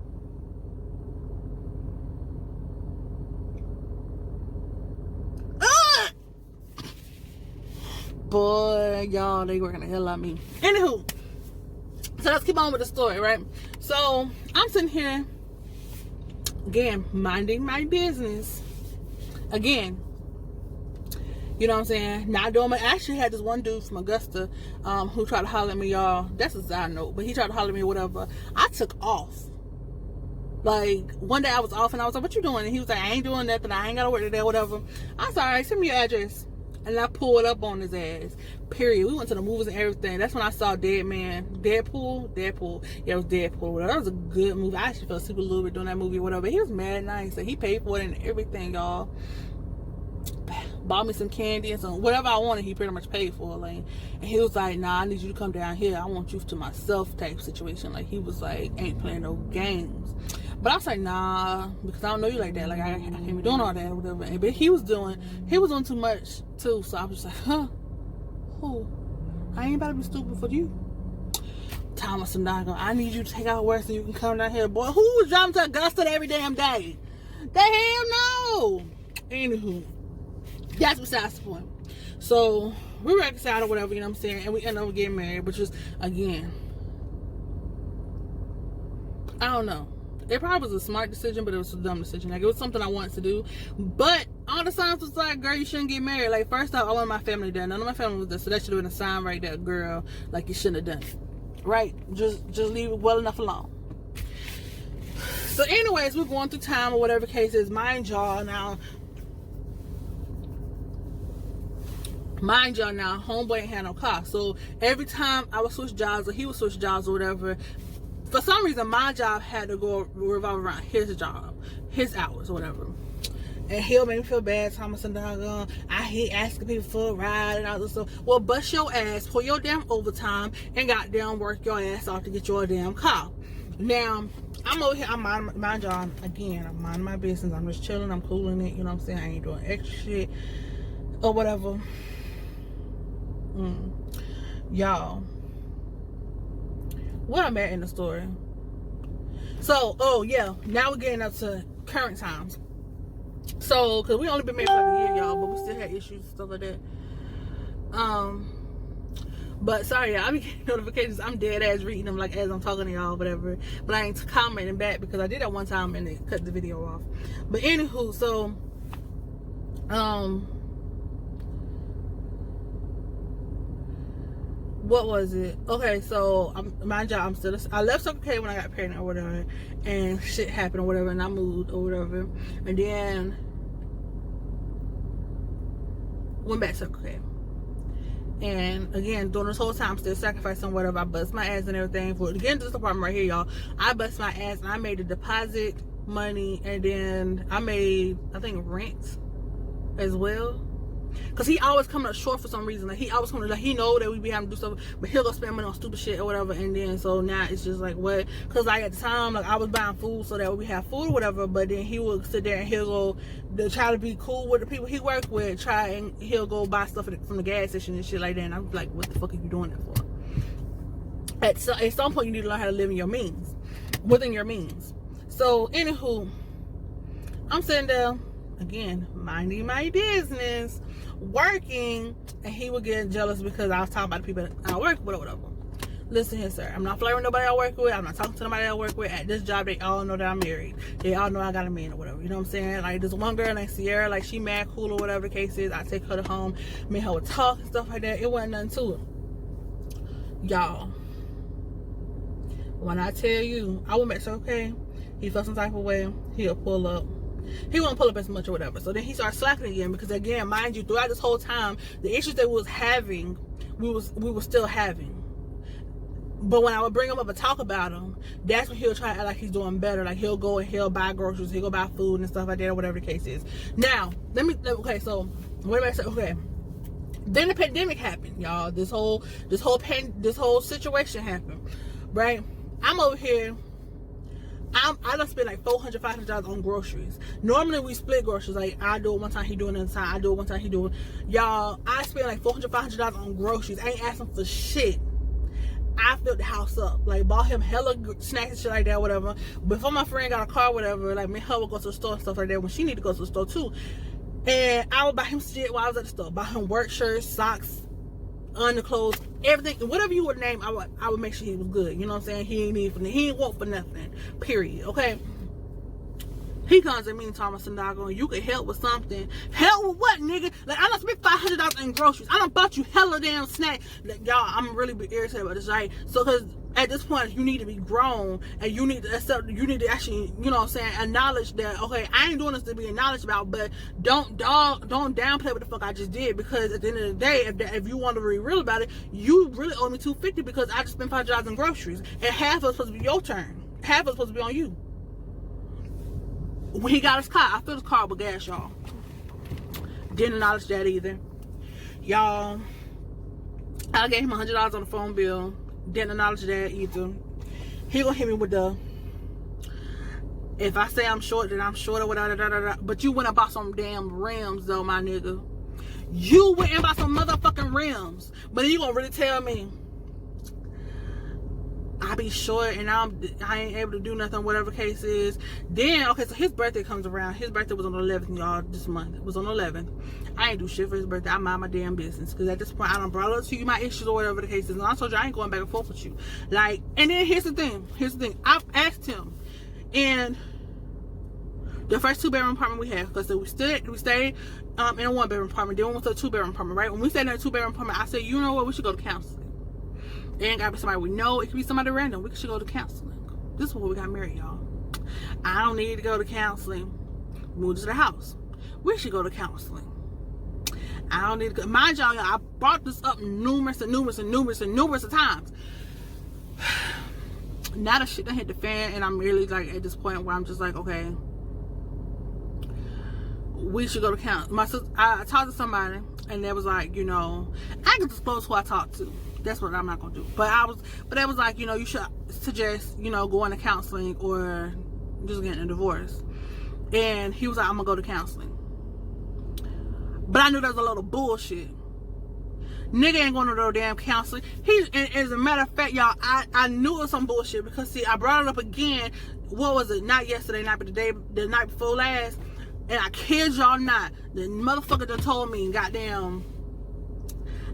Speaker 1: Boy, y'all, they working the hell out of me. Anywho, so let's keep on with the story, right? So I'm sitting here again, minding my business. Again, you know what I'm saying? Not doing my. I actually had this one dude from Augusta who tried to holler at me, y'all. That's a side note, but he tried to holler at me or whatever. I took off. Like one day I was off and I was like, "What you doing?" And he was like, "I ain't doing nothing. I ain't gotta work today, whatever." I was like, "All right, send me your address." And I pulled up on his ass. Period. We went to the movies and everything. That's when I saw Deadpool. Yeah, it was Deadpool. That was a good movie. I actually fell asleep a little bit during that movie or whatever. He was mad nice. And he paid for it and everything, y'all. Bought me some candy and some whatever I wanted. He pretty much paid for it. Like, and he was like, "Nah, I need you to come down here. I want you to myself," type situation. Like, he was like, "Ain't playing no games." But I was like, "Nah," because I don't know you like that. Like, I can't be doing all that or whatever. But he was doing too much too. So I was just like, "Huh? Who? I ain't about to be stupid for you." Thomas and I need you to take out work so you can come down here, boy. Who was driving to Augusta every damn day? The hell no. Anywho. That's besides the point. So we reconciled or whatever, you know what I'm saying, and we ended up getting married, which was, again, I don't know. It probably was a smart decision, but it was a dumb decision. Like, it was something I wanted to do, but all the signs was like, girl, you shouldn't get married. Like, first off, I wanted my family there. None of my family was there, so that should have been a sign right there, girl. Like, you shouldn't have done it. Right? Just leave it well enough alone. So, anyways, we're going through time or whatever case is. Mind y'all now, homeboy ain't had no car. So every time I would switch jobs or he would switch jobs or whatever, for some reason my job had to go revolve around his job, his hours or whatever. And he'll make me feel bad, Thomas and doggone. I hate asking people for a ride and all this stuff. Well, bust your ass, pull your damn overtime, and goddamn work your ass off to get your damn car. Now, I'm over here, I'm minding my job. Again, I'm minding my business. I'm just chilling, I'm cooling it, you know what I'm saying? I ain't doing extra shit or whatever. Y'all, what I'm at in the story. So, oh yeah, now we're getting up to current times. So, cause we only been married for like a year, y'all, but we still had issues and stuff like that. But sorry, y'all, I be getting notifications. I'm dead ass reading them like as I'm talking to y'all, whatever. But I ain't commenting back because I did that one time and it cut the video off. But anywho, so what was it? Okay, so mind y'all, I left Circle K when I got pregnant or whatever, and shit happened or whatever, and I moved or whatever, and then went back to Circle K. And again, during this whole time, still sacrificing whatever. I bust my ass and everything for, again, this apartment right here, y'all. I bust my ass and I made the deposit money, and then I made, I think, rent as well. Cause he always coming up short for some reason. Like, he always coming, like, he know that we be having to do stuff, but he'll go spend money on stupid shit or whatever. And then so now it's just like, what? Cause like at the time, like, I was buying food so that we have food or whatever. But then he would sit there and he'll go try to be cool with the people he work with. He'll go buy stuff from the gas station and shit like that. And I'm like, what the fuck are you doing that for? At some point, you need to learn how to live in your means, within your means. So anywho, I'm sitting there again, minding my business, working, and he would get jealous because I was talking about the people I work with or whatever. Listen here, sir. I'm not flirting with nobody I work with. I'm not talking to nobody I work with. At this job, they all know that I'm married. They all know I got a man or whatever. You know what I'm saying? Like, there's one girl named Sierra, like, she mad cool or whatever the case is. I take her to home, me and her would talk and stuff like that. It wasn't nothing to it. Y'all, when I tell you, I went back to okay, he felt some type of way, he'll pull up. He won't pull up as much or whatever. So then he starts slacking again because, again, mind you, throughout this whole time, the issues that we was having, we were still having. But when I would bring him up and talk about him, that's when he'll try to act like he's doing better. Like, he'll go and he'll buy groceries, he'll go buy food and stuff like that or whatever the case is. Now, okay, so what am I saying? Okay. Then the pandemic happened, y'all. This whole situation happened, right? I'm over here. I done spent like $400, $500 on groceries. Normally we split groceries. Like, I do it one time, he do it another time. I do it one time, he do it. Y'all, I spent like $400, $500 on groceries. I ain't asking for shit. I filled the house up. Like, bought him hella snacks and shit like that, whatever. Before my friend got a car, whatever, like, me and her would go to the store and stuff like that when she need to go to the store too. And I would buy him shit while I was at the store. Buy him work shirts, socks, underclothes, everything, whatever you would name, I would make sure he was good. You know what I'm saying? He ain't want for nothing. Period. Okay. He comes at me and Thomas and doggone, you can help with something. Help with what, nigga? Like, I done spent $500 in groceries. I done bought you hella damn snack. Like, y'all, I'm really irritated about this, right? So, because at this point, you need to be grown, and you need to accept, you need to actually, you know what I'm saying, acknowledge that, okay, I ain't doing this to be acknowledged about, but don't downplay what the fuck I just did, because at the end of the day, if you want to be real about it, you really owe me $250 because I just spent $500 in groceries, and half of it's supposed to be your turn. Half of it's supposed to be on you. When he got his car, I filled his car with gas, y'all. Didn't acknowledge that either. Y'all, I gave him $100 on the phone bill. Didn't acknowledge that either. He gonna hit me with the, if I say I'm short, then I'm short or whatever. But you went and bought some damn rims, though, my nigga. You went and bought some motherfucking rims. But then you gonna really tell me I be short and I ain't able to do nothing, whatever the case is. Then, okay, so his birthday comes around. His birthday was on the 11th, y'all, this month. It was on the 11th. I ain't do shit for his birthday. I mind my damn business. Because at this point, I done brought up to you my issues or whatever the case is. And I told you I ain't going back and forth with you. Like, and then here's the thing. I've asked him. And the first 2-bedroom apartment we had, because we stayed in a 1-bedroom apartment. Then we went to a 2-bedroom apartment, right? When we stayed in a 2-bedroom apartment, I said, you know what? We should go to counseling. It ain't gotta be somebody we know. It could be somebody random. We should go to counseling. This is where we got married, y'all. I don't need to go to counseling. Move to the house. We should go to counseling. I don't need to go. Mind y'all, I brought this up numerous times. Now the shit done hit the fan, and I'm really like at this point where I'm just like, okay, we should go to counseling. My sister, I talked to somebody, and they was like, you know, I can disclose who I talked to. That's what I'm not gonna do. But they was like, you know, you should suggest, you know, going to counseling or just getting a divorce. And he was like, I'm gonna go to counseling. But I knew that was a lot of bullshit. Nigga ain't going to no damn counseling. And as a matter of fact, y'all, I knew it was some bullshit because see, I brought it up again. What was it? Not yesterday night, but the night before last. And I kid y'all not, the motherfucker that told me, goddamn,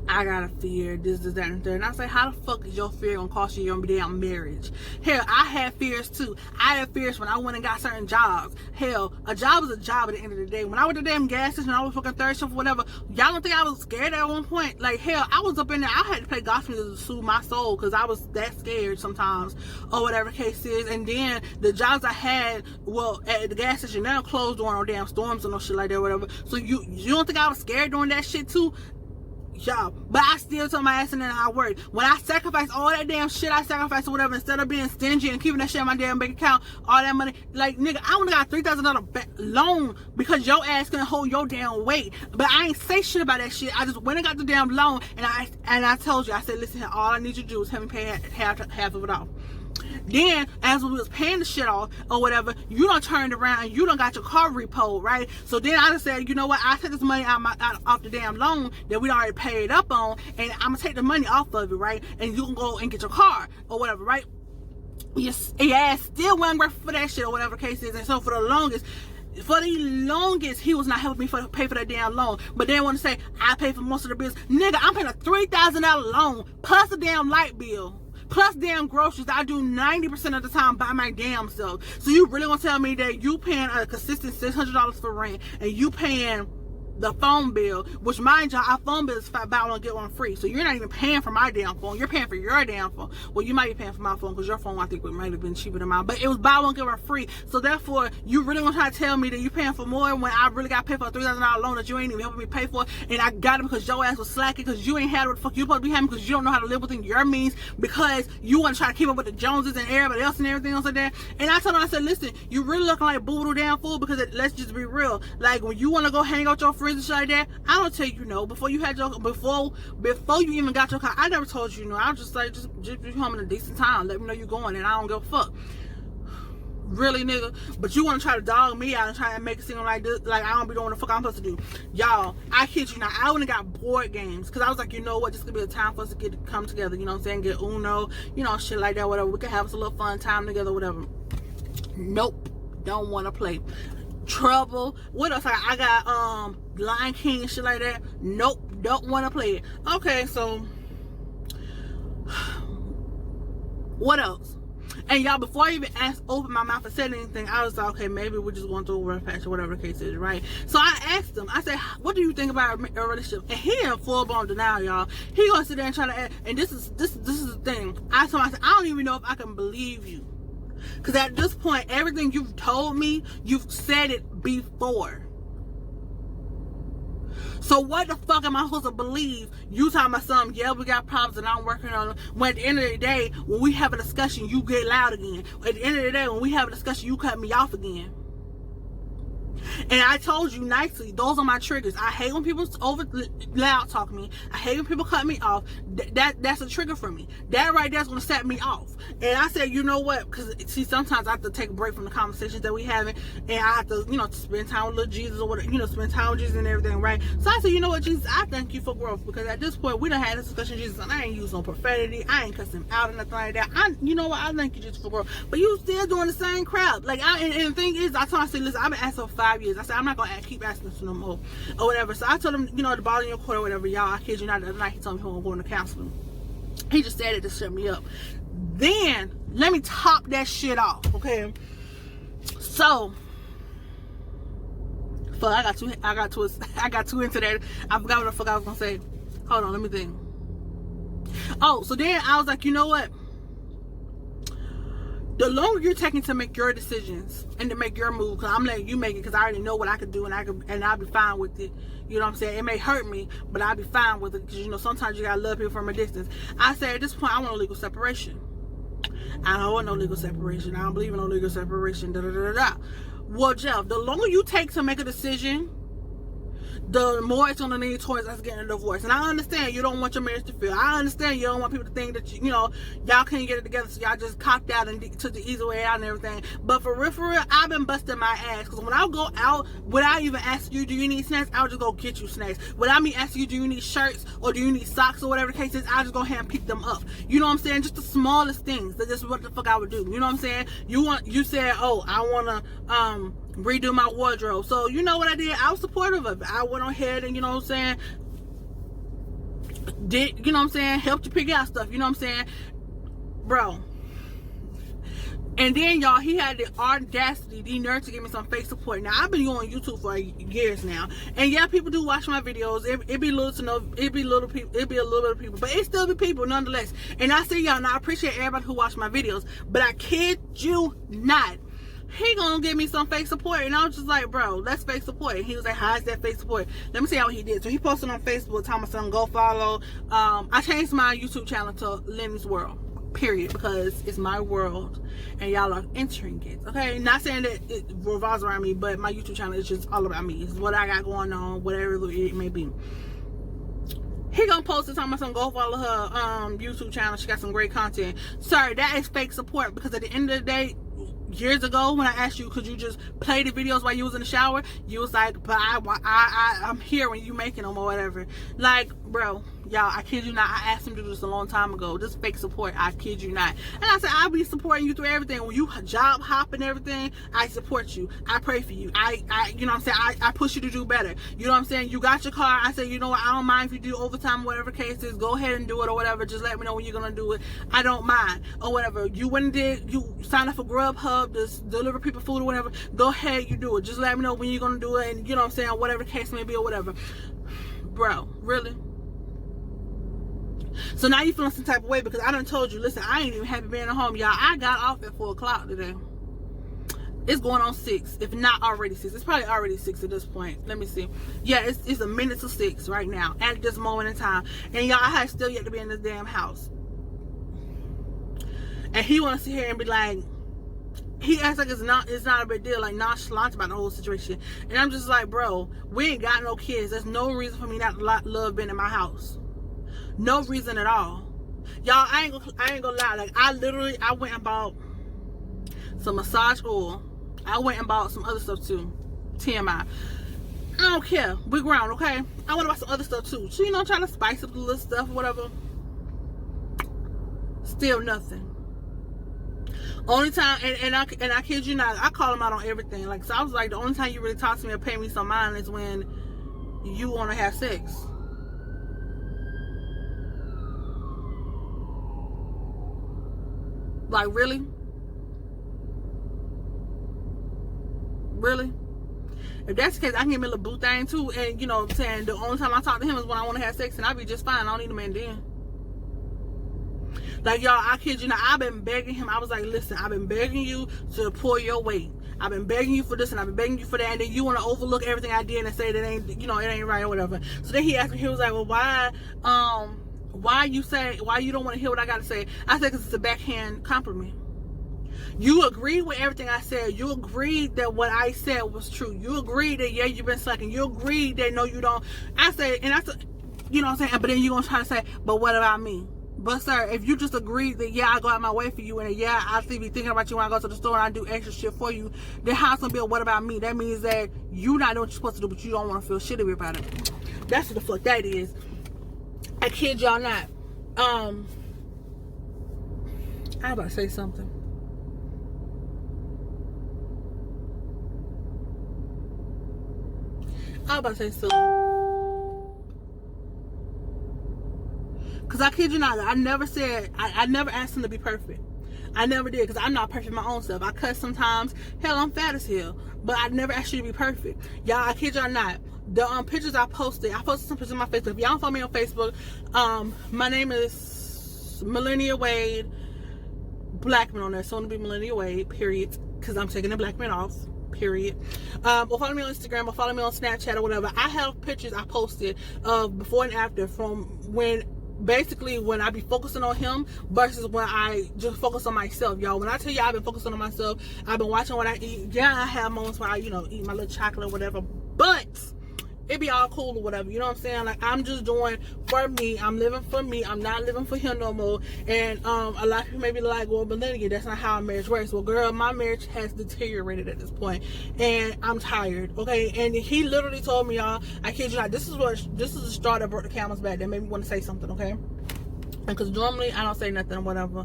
Speaker 1: I got a fear, this, that, and third. And I say, how the fuck is your fear gonna cost you your damn marriage? Hell, I had fears too. I had fears when I went and got certain jobs. Hell, a job is a job at the end of the day. When I went to damn gas station, I was fucking third shift or whatever. Y'all don't think I was scared at one point? Like, hell, I was up in there. I had to play gospel music to soothe my soul because I was that scared sometimes or whatever the case is. And then the jobs I had, well, at the gas station now closed during no damn storms or no shit like that or whatever. So you don't think I was scared doing that shit too? Y'all, but I still told my ass and then I worked. When I sacrificed all that damn shit I sacrificed or whatever, instead of being stingy and keeping that shit in my damn bank account, all that money, like, nigga, I only got $3,000 loan because your ass couldn't hold your damn weight. But I ain't say shit about that shit. I just went and got the damn loan, and I told you, I said, listen, all I need you to do is have me pay half of it off. Then, as we was paying the shit off or whatever, you done turned around and you done got your car repoed, right? So then I just said, you know what? I take this money off the damn loan that we already paid up on, and I'm gonna take the money off of it, right? And you can go and get your car or whatever, right? Yes, yeah, still wasn't grateful for that shit or whatever the case is. And so for the longest, he was not helping me pay for that damn loan. But then want to say I pay for most of the bills, nigga. I'm paying a $3,000 loan plus a damn light bill. Plus damn groceries I do 90% of the time by my damn self. So you really gonna tell me that you paying a consistent $600 for rent and you paying the phone bill, which mind y'all, our phone bill is buy one get one free. So you're not even paying for my damn phone. You're paying for your damn phone. Well, you might be paying for my phone because your phone I think might have been cheaper than mine. But it was buy one get one free. So therefore, you really gonna try to tell me that you paying for more when I really got to pay for a $3,000 loan that you ain't even helping me pay for, and I got it because your ass was slacking because you ain't had what the fuck you supposed to be having because you don't know how to live within your means because you want to try to keep up with the Joneses and everybody else and everything else like that. And I told him, I said, listen, you really looking like a boo-doo damn fool because let's just be real. Like when you want to go hang out with your friends and shit like that, I don't tell you no. Before you you even got your car, I never told you no. I was just like, just be home in a decent time. Let me know you're going, and I don't give a fuck. Really, nigga? But you want to try to dog me out and try to make it seem like this, like I don't be doing what the fuck I'm supposed to do. Y'all, I kid you not. I wouldn't got board games because I was like, you know what? This could be a time for us to come together. You know what I'm saying? Get Uno, you know, shit like that. Whatever. We could have us a little fun time together. Whatever. Nope. Don't want to play. Trouble. What else? I got Lion King and shit like that. Nope, don't want to play it. Okay, so what else? And y'all, before I even open my mouth and said anything, I was like, okay, maybe we're just going through a rough patch or whatever the case is, right? So I asked him, I said, what do you think about a relationship? And he in full-blown denial, y'all. He gonna sit there and try to, and this is the thing. I told him, I said, I don't even know if I can believe you. Because at this point, everything you've told me, you've said it before. So what the fuck am I supposed to believe? You talking about something, yeah, we got problems and I'm working on them. When at the end of the day, when we have a discussion, you get loud again. At the end of the day, when we have a discussion, you cut me off again. And I told you nicely, those are my triggers. I hate when people over loud talk to me. I hate when people cut me off. That's a trigger for me. That right there is going to set me off. And I said, you know what? Because see, sometimes I have to take a break from the conversations that we having, and I have to, spend time with little Jesus or whatever, spend time with Jesus and everything, right? So I said, you know what, Jesus, I thank you for growth, because at this point we done had this discussion, Jesus, and I ain't using no profanity. I ain't cussing him out or nothing like that. You know what? I thank you, Jesus, for growth. But you still doing the same crap. Like, and the thing is, I told him, I said, listen, I've been asking for 5 years. I said, I'm not gonna keep asking this no more or whatever. So I told him, the ball in your court or whatever, y'all. I kid you not, the other night he told me he was going to counseling. He just said it to shut me up. Then let me top that shit off, okay? So, fuck, I got too into that. I forgot what the fuck I was gonna say. Hold on, let me think. Oh, so then I was like, you know what? The longer you're taking to make your decisions and to make your move, because I'm letting you make it, because I already know what I could do, and I'll be fine with it. You know what I'm saying? It may hurt me, but I'll be fine with it, because sometimes you gotta love people from a distance. I said, at this point, I want a legal separation. I don't want no legal separation. I don't believe in no legal separation. Da da da da. Well, Jeff, the longer you take to make a decision, the more it's gonna lean towards us getting a divorce. And I understand you don't want your marriage to fail. I understand you don't want people to think that y'all can't get it together, so y'all just copped out and took the easy way out and everything. But for real, I've been busting my ass, because when I go out without even asking you, do you need snacks, I'll just go get you snacks. Without me asking you, do you need shirts or do you need socks or whatever the case is, I'll just go ahead and pick them up. You know what I'm saying? Just the smallest things. That's just what the fuck I would do. You know what I'm saying? You said, oh, I wanna redo my wardrobe. So you know what I did? I was supportive of it. I went ahead and helped you pick out stuff. You know what I'm saying? Bro. And then y'all, he had the audacity, the nerve to give me some fake support. Now I've been on YouTube for years now, and yeah, people do watch my videos. It be little to no, it be a little bit of people, but it still be people nonetheless. And I see y'all, and I appreciate everybody who watch my videos, but I kid you not, he gonna give me some fake support. And I was just like, bro, that's fake support. And he was like, how is that fake support? Let me see how he did. So he posted on Facebook, telling my son, go follow. I changed my YouTube channel to Lenny's World, period, because it's my world and y'all are entering it. Okay, not saying that it revolves around me, but my YouTube channel is just all about me. It's what I got going on, whatever it may be. He gonna post it, telling my son, go follow her YouTube channel. She got some great content. Sorry, that is fake support, because at the end of the day, years ago when I asked you, could you just play the videos while you was in the shower, you was like, but I'm here when you making them or whatever. Like, bro, y'all, I kid you not, I asked him to do this a long time ago. This fake support, I kid you not. And I said, I'll be supporting you through everything. When you job hop and everything, I support you. I pray for you. I you know what I'm saying, I push you to do better. You know what I'm saying? You got your car, I say, you know what, I don't mind if you do overtime, whatever case is, go ahead and do it or whatever. Just let me know when you're gonna do it. I don't mind or whatever. You went and did, you signed up for Grubhub, just deliver people food or whatever, go ahead, you do it. Just let me know when you're gonna do it, and you know what I'm saying, whatever the case may be or whatever. Bro, really? So now you feeling some type of way because I done told you, listen, I ain't even happy being at home, y'all. I got off at 4 o'clock today. It's going on 6, if not already 6. It's probably already 6 at this point. Let me see. Yeah, it's a minute to 6 right now at this moment in time. And y'all, I have still yet to be in this damn house. And he want to sit here and be like, he acts like it's not a big deal, like nonchalant about the whole situation. And I'm just like, bro, we ain't got no kids. There's no reason for me not to love being in my house. No reason at all. Y'all, I ain't gonna lie. Like, I went and bought some massage oil. I went and bought some other stuff too. TMI. I don't care. We're grown, okay? I want to buy some other stuff too. So, trying to spice up the little stuff, whatever. Still nothing. Only time, and I kid you not, I call him out on everything. Like, so I was like, the only time you really talk to me or pay me some mind is when you want to have sex. Like, really? Really? If that's the case, I can give me a little boo thing too. And you know what I'm saying, the only time I talk to him is when I want to have sex, and I'll be just fine. I don't need a man then. Like, y'all, I kid you not, I've been begging him. I was like, listen, I've been begging you to pull your weight. I've been begging you for this and I've been begging you for that, and then you want to overlook everything I did and say that ain't, you know, it ain't right or whatever. So then he asked me, he was like, well, why you don't want to hear what I got to say? I said, because it's a backhand compliment. You agreed with everything I said. You agreed that what I said was true. You agreed that, yeah, you've been sucking. You agreed that, no, you don't. I said, and I said, you know what I'm saying? But then you're going to try to say, but what about me? But sir, if you just agreed that, yeah, I go out my way for you, and yeah, I still be thinking about you when I go to the store and I do extra shit for you, then how's it gonna be a what about me? That means that you not doing what you're supposed to do, but you don't want to feel shitty about it. That's what the fuck that is. I kid y'all not. I was about to say something. Because I kid you not, I never said, I never asked him to be perfect. I never did, because I'm not perfect my own self. I cuss sometimes. Hell, I'm fat as hell. But I never asked you to be perfect. Y'all, I kid y'all not. The pictures I posted some pictures on my Facebook. If y'all don't follow me on Facebook, my name is Millennia Wade Blackman on there. Soon to be Millennia Wade, period. Because I'm taking the Blackman off. Period. Or follow me on Instagram, or follow me on Snapchat or whatever. I have pictures I posted of before and after from when I be focusing on him versus when I just focus on myself, y'all. When I tell you I've been focusing on myself, I've been watching what I eat. Yeah, I have moments where I, you know, eat my little chocolate or whatever, but it be all cool or whatever, you know what I'm saying? Like, I'm just doing for me. I'm living for me. I'm not living for him no more. And a lot of people may be like, well, but then again, that's not how a marriage works. Well, girl, my marriage has deteriorated at this point, and I'm tired, okay? And he literally told me, y'all, I kid you not, this is the straw that broke the camel's back that made me want to say something, okay? Because normally I don't say nothing or whatever,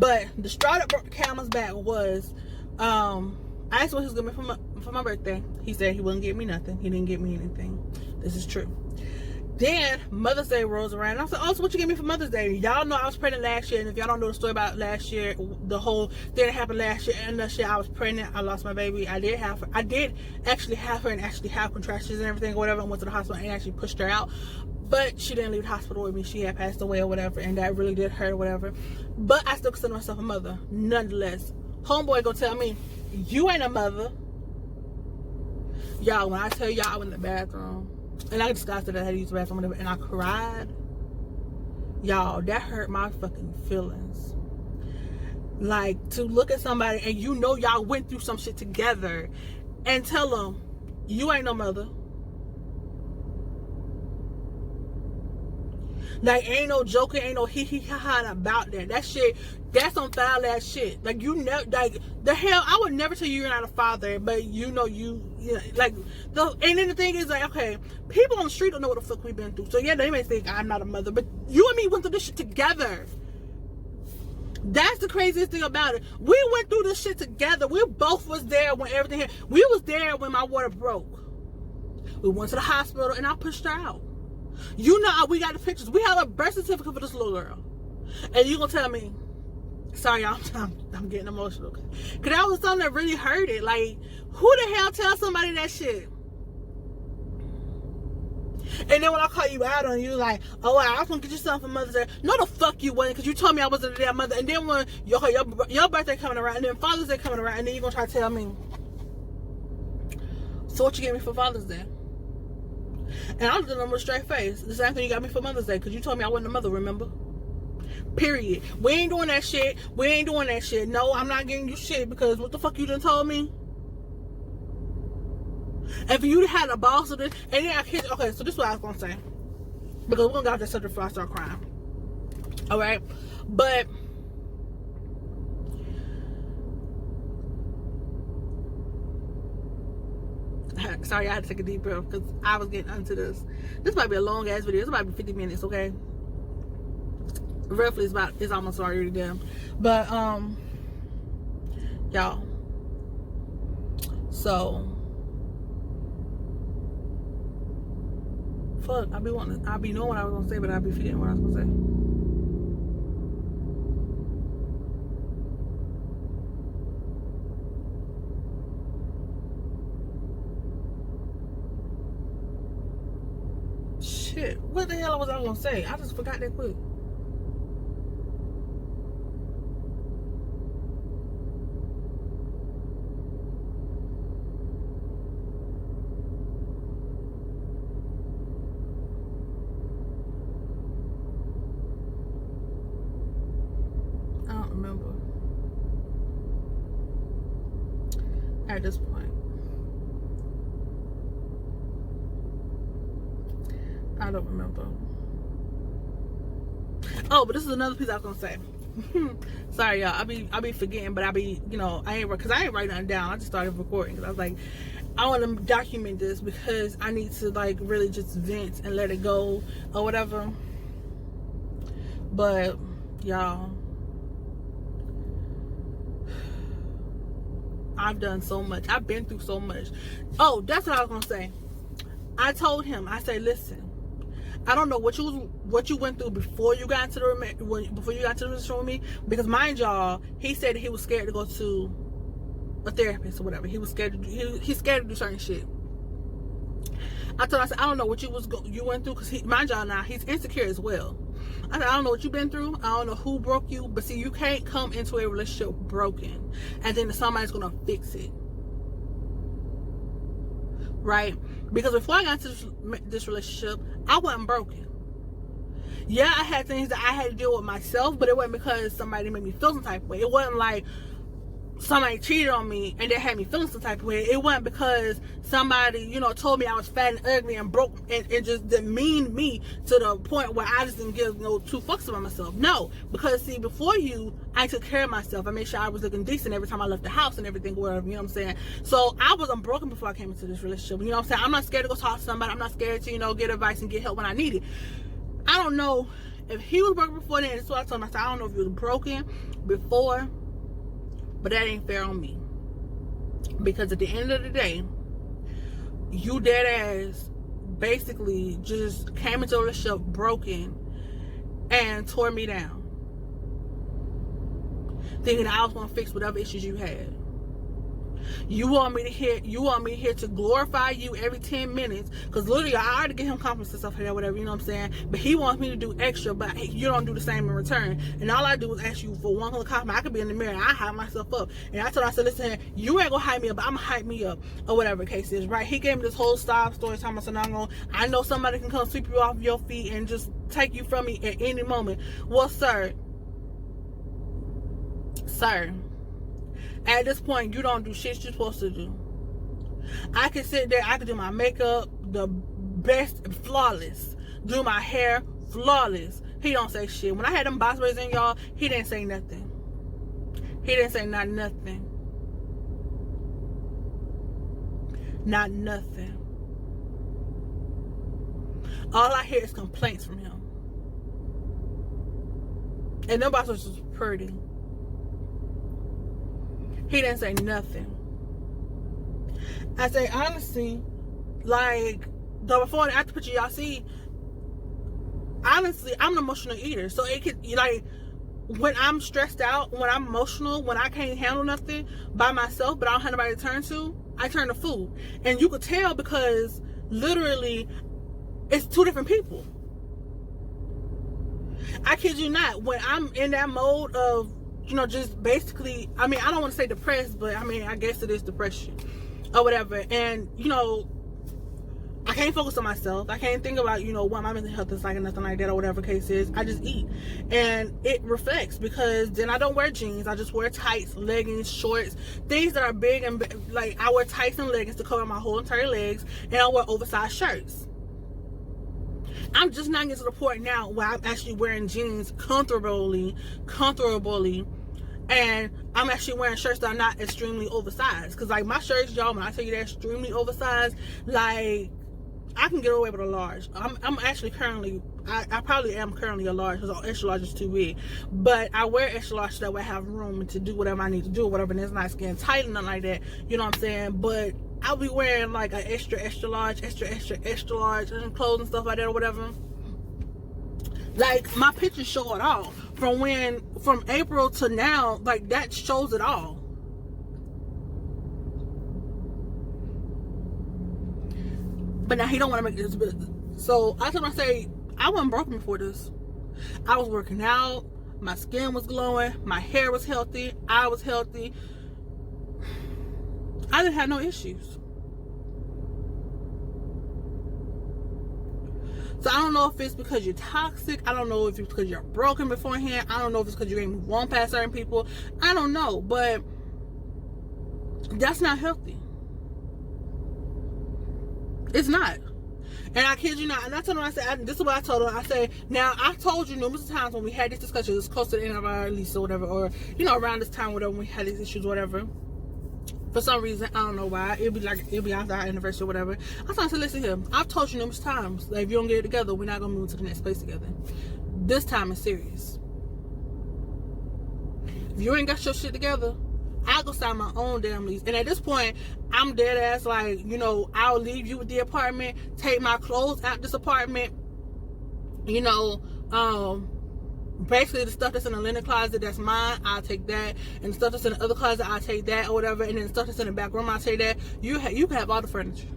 Speaker 1: but the straw that broke the camel's back was, I asked what he was giving me for my birthday. He said he wouldn't give me nothing. He didn't give me anything. This is true. Then Mother's Day rolls around, and I said, oh, so what you gave me for Mother's Day? Y'all know I was pregnant last year, and if y'all don't know the story about last year, the whole thing that happened last year, and last year I was pregnant, I lost my baby. I did actually have her and actually have contractions and everything or whatever, and went to the hospital and actually pushed her out. But she didn't leave the hospital with me. She had passed away or whatever, and that really did hurt or whatever. But I still consider myself a mother, nonetheless. Homeboy gonna tell me, you ain't a mother. Y'all, when I tell y'all I went in the bathroom, and I discussed that I had to use the bathroom, and I cried. Y'all, that hurt my fucking feelings. Like, to look at somebody, and you know y'all went through some shit together, and tell them, you ain't no mother. Like, ain't no joking, ain't no hee-hee-ha-ha about that. That shit, that's some foul ass shit. Like, you know, like, the hell, I would never tell you you're not a father, but you know, like, and then the thing is, like, okay, people on the street don't know what the fuck we've been through. So, yeah, they may think I'm not a mother, but you and me went through this shit together. That's the craziest thing about it. We went through this shit together. We both was there when everything happened. We was there when my water broke. We went to the hospital, and I pushed her out. You know, we got the pictures. We have a birth certificate for this little girl. And you gonna tell me, sorry, I'm getting emotional. Because that was something that really hurt it. Like, who the hell tells somebody that shit? And then when I call you out on you, like, oh, I was gonna get you something for Mother's Day. No, the fuck you wasn't, because you told me I wasn't a damn mother. And then when your birthday coming around, and then Father's Day coming around, and then you're gonna try to tell me, so what you gave me for Father's Day? And I was doing them with a straight face. The same thing you got me for Mother's Day, because you told me I wasn't a mother, remember? Period. We ain't doing that shit. We ain't doing that shit. No, I'm not giving you shit, because what the fuck you done told me? And for you to have a boss of this, and then okay, so this is what I was gonna say, because we're gonna get off that subject before I start crying. Alright? But sorry, I had to take a deep breath because I was getting onto this. This might be a long ass video. This might be 50 minutes, okay? Roughly, it's almost already done. But y'all. So fuck, I be knowing what I was gonna say, but I be forgetting what I was gonna say. what the hell was I gonna say? I just forgot that quick. I don't remember at this point. I don't remember. Oh, but this is another piece I was gonna say. Sorry, y'all. I be forgetting, but I be, you know, I ain't writing nothing down. I just started recording because I was like, I want to document this because I need to like really just vent and let it go or whatever. But y'all, I've done so much. I've been through so much. Oh, that's what I was gonna say. I told him, I said, listen, I don't know what you went through before you got into the relationship with me, because mind y'all, he said he was scared to go to a therapist or whatever. He was scared. He's scared to do certain shit. I told him, I said, I don't know what you went through, because mind y'all, now he's insecure as well. I said, I don't know what you've been through. I don't know who broke you, but see, you can't come into a relationship broken and then somebody's gonna fix it, right? Because before I got into this relationship, I wasn't broken. Yeah, I had things that I had to deal with myself, but it wasn't because somebody made me feel some type of way. It wasn't like somebody cheated on me and they had me feeling some type of way. It wasn't because somebody, you know, told me I was fat and ugly and broke and just demeaned me to the point where I just didn't give no two fucks about myself. No, because see, before you, I took care of myself. I made sure I was looking decent every time I left the house and everything, whatever, you know what I'm saying? So I wasn't broken before I came into this relationship. You know what I'm saying? I'm not scared to go talk to somebody. I'm not scared to, you know, get advice and get help when I need it. I don't know if he was broken before then. That's what I told him. I said, I don't know if he was broken before, but that ain't fair on me. Because at the end of the day, you dead ass basically just came into a relationship broken and tore me down, thinking I was gonna fix whatever issues you had. You want me to hear to glorify you every 10 minutes, because literally I already give him compliments and stuff like that, whatever, you know what I'm saying? But he wants me to do extra, but you don't do the same in return. And all I do is ask you for one little compliment. I could be in the mirror and I hype myself up. And I told him, I said, listen, you ain't gonna hype me up, but I'm gonna hype me up, or whatever the case is, right? He gave me this whole story time. I said, I know somebody can come sweep you off your feet and just take you from me at any moment. Well, sir, at this point, you don't do shit you're supposed to do. I can sit there, I can do my makeup the best, flawless, do my hair flawless. He don't say shit. When I had them box braids in, y'all, he didn't say nothing. He didn't say not nothing. Not nothing. All I hear is complaints from him. And them box braids was pretty. He didn't say nothing. I say, honestly, like, the before and after picture y'all see, honestly, I'm an emotional eater. So it could, like, when I'm stressed out, when I'm emotional, when I can't handle nothing by myself, but I don't have nobody to turn to, I turn to food. And you could tell because literally it's two different people. I kid you not. When I'm in that mode of, you know, just basically, I mean, I don't want to say depressed, but I mean, I guess it is depression or whatever. And, you know, I can't focus on myself. I can't think about, you know, what my mental health is like and nothing like that or whatever the case is. I just eat. And it reflects because then I don't wear jeans. I just wear tights, leggings, shorts, things that are big and like I wear tights and leggings to cover my whole entire legs, and I wear oversized shirts. I'm just not getting to the point now where I'm actually wearing jeans comfortably, and I'm actually wearing shirts that are not extremely oversized. Because, like, my shirts, y'all, when I tell you they're extremely oversized, like, I can get away with a large. I'm actually currently, I probably am currently a large, because extra large is too big. But I wear extra large so that way I have room to do whatever I need to do, or whatever, and it's not getting tight and nothing like that. You know what I'm saying? But I'll be wearing like an extra large, extra large and clothes and stuff like that or whatever. Like, my pictures show it all. From April to now, like, that shows it all. But now he don't want to make this business. So I told him, I say, I wasn't broken before this. I was working out. My skin was glowing. My hair was healthy. I was healthy. I didn't have no issues. So I don't know if it's because you're toxic. I don't know if it's because you're broken beforehand. I don't know if it's because you ain't move on past certain people. I don't know. But that's not healthy. It's not. And I kid you not. And I told him, I said, this is what I told him. I said, now, I told you numerous times when we had these discussions, close to the end of our lease or whatever, or, you know, around this time, whatever, when we had these issues, whatever. For some reason, I don't know why. It'd be after our anniversary or whatever. I said, listen here. I've told you numerous times, like, if you don't get it together, we're not going to move to the next place together. This time is serious. If you ain't got your shit together, I'll go sign my own damn lease. And at this point, I'm dead ass like, you know, I'll leave you with the apartment, take my clothes out this apartment, you know, basically the stuff that's in the linen closet, that's mine, I'll take that. And the stuff that's in the other closet, I'll take that or whatever. And then the stuff that's in the back room, I'll take that. You can have all the furniture.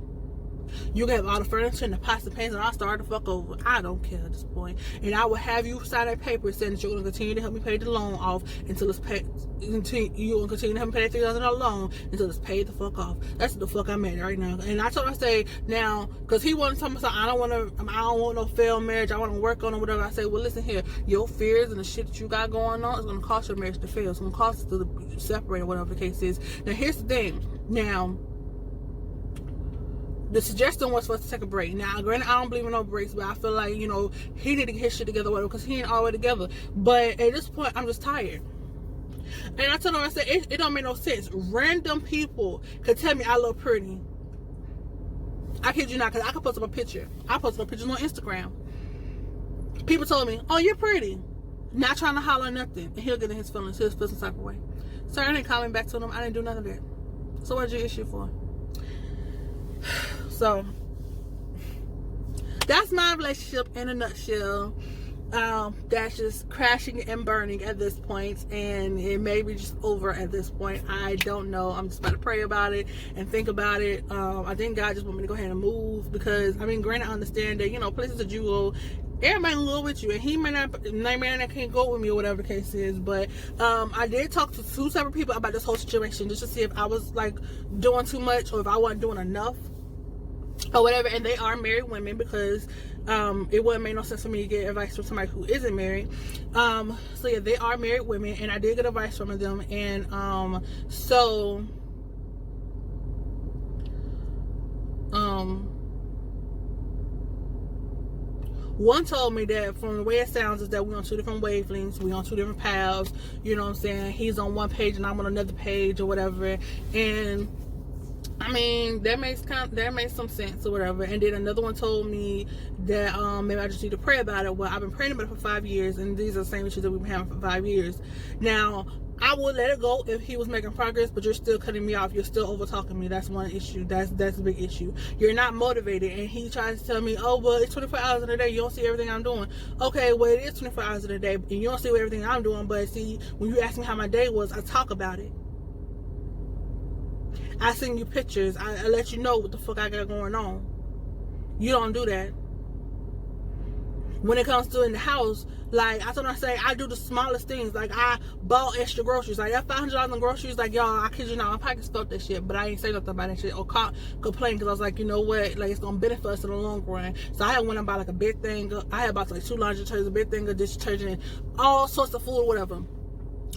Speaker 1: You can have all the furniture and the pots and pans, and I'll start the fuck over. I don't care at this point. And I will have you sign that paper saying that you're going to continue to help me pay the loan off until it's paid. Until you will continue to help me pay that $3,000 loan until it's paid the fuck off. That's the fuck I'm at right now. And I told him, I say now, because he wanted something, I don't want no failed marriage. I want to work on it, whatever. I say, well, listen here, your fears and the shit that you got going on is going to cost your marriage to fail. It's going to cost us to separate, or whatever the case is. Now, here's the thing. Now, the suggestion was for us to take a break. Now, granted, I don't believe in no breaks, but I feel like, you know, he need to get his shit together, whatever, because he ain't all the way together. But at this point, I'm just tired. And I told him, I said, it don't make no sense. Random people could tell me I look pretty. I kid you not, because I could post up a picture. I posted up pictures on Instagram. People told me, oh, you're pretty. Not trying to holler or nothing. And he'll get in his feelings. He'll feel some type of way. So I didn't call him back to him. I didn't do none of that. So what's your issue for? So that's my relationship in a nutshell. That's just crashing and burning at this point, and it may be just over at this point. I don't know. I'm just about to pray about it and think about it. I think God just want me to go ahead and move, because I mean, granted, I understand that, you know, places that you go, everybody can go with you, and he may not can't go with me or whatever the case is. But I did talk to 2 separate people about this whole situation, just to see if I was like doing too much or if I wasn't doing enough or whatever. And they are married women, because it wouldn't make no sense for me to get advice from somebody who isn't married. So yeah, they are married women, and I did get advice from them. And so one told me that from the way it sounds is that we're on 2 different wavelengths, we're on 2 different paths, you know what I'm saying? He's on one page and I'm on another page or whatever. And I mean, that makes some sense or whatever. And then another one told me that maybe I just need to pray about it. Well, I've been praying about it for 5 years, and these are the same issues that we've been having for 5 years. Now, I would let it go if he was making progress, but you're still cutting me off. You're still over talking me. That's one issue. That's a big issue. You're not motivated. And he tries to tell me, oh, well, it's 24 hours in a day. You don't see everything I'm doing. Okay, well, it is 24 hours in a day, and you don't see everything I'm doing. But see, when you ask me how my day was, I talk about it. I send you pictures. I let you know what the fuck I got going on. You don't do that. When it comes to in the house, like I told her, I say I do the smallest things. Like I bought extra groceries. Like that $500 in groceries. Like y'all, I kid you not, my pockets felt that shit, but I ain't say nothing about that shit or complain, because I was like, you know what, like it's gonna benefit us in the long run. So I had went and bought like a big thing. I had bought like 2 laundry detergents, a big thing of dish detergent, all sorts of food or whatever.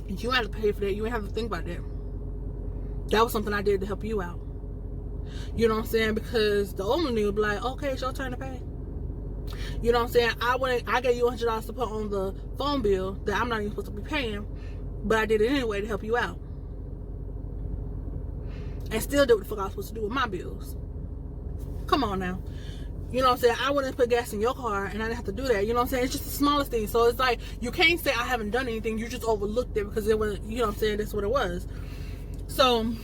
Speaker 1: And you had to pay for that. You ain't have to think about that. That was something I did to help you out. You know what I'm saying? Because the owner would be like, okay, it's your turn to pay. You know what I'm saying? I gave you $100 to put on the phone bill that I'm not even supposed to be paying, but I did it anyway to help you out. And still did what the fuck I was supposed to do with my bills. Come on now. You know what I'm saying? I wouldn't put gas in your car, and I didn't have to do that. You know what I'm saying? It's just the smallest thing. So it's like, you can't say I haven't done anything. You just overlooked it because it was, you know what I'm saying? That's what it was. So,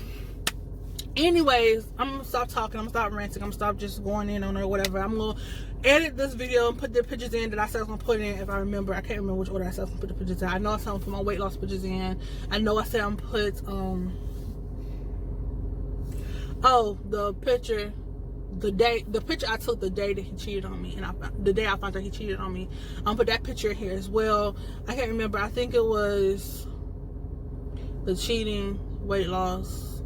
Speaker 1: anyways, I'm going to stop talking. I'm going to stop ranting. I'm going to stop just going in on it or whatever. I'm going to edit this video and put the pictures in that I said I was going to put in, if I remember. I can't remember which order I said I was going to put the pictures in. I know I said I'm going to put my weight loss pictures in. I know I said I'm going to put, the picture the picture I took the day that he cheated on me, and the day I found out he cheated on me. Put that picture in here as well. I can't remember. I think it was the cheating, weight loss,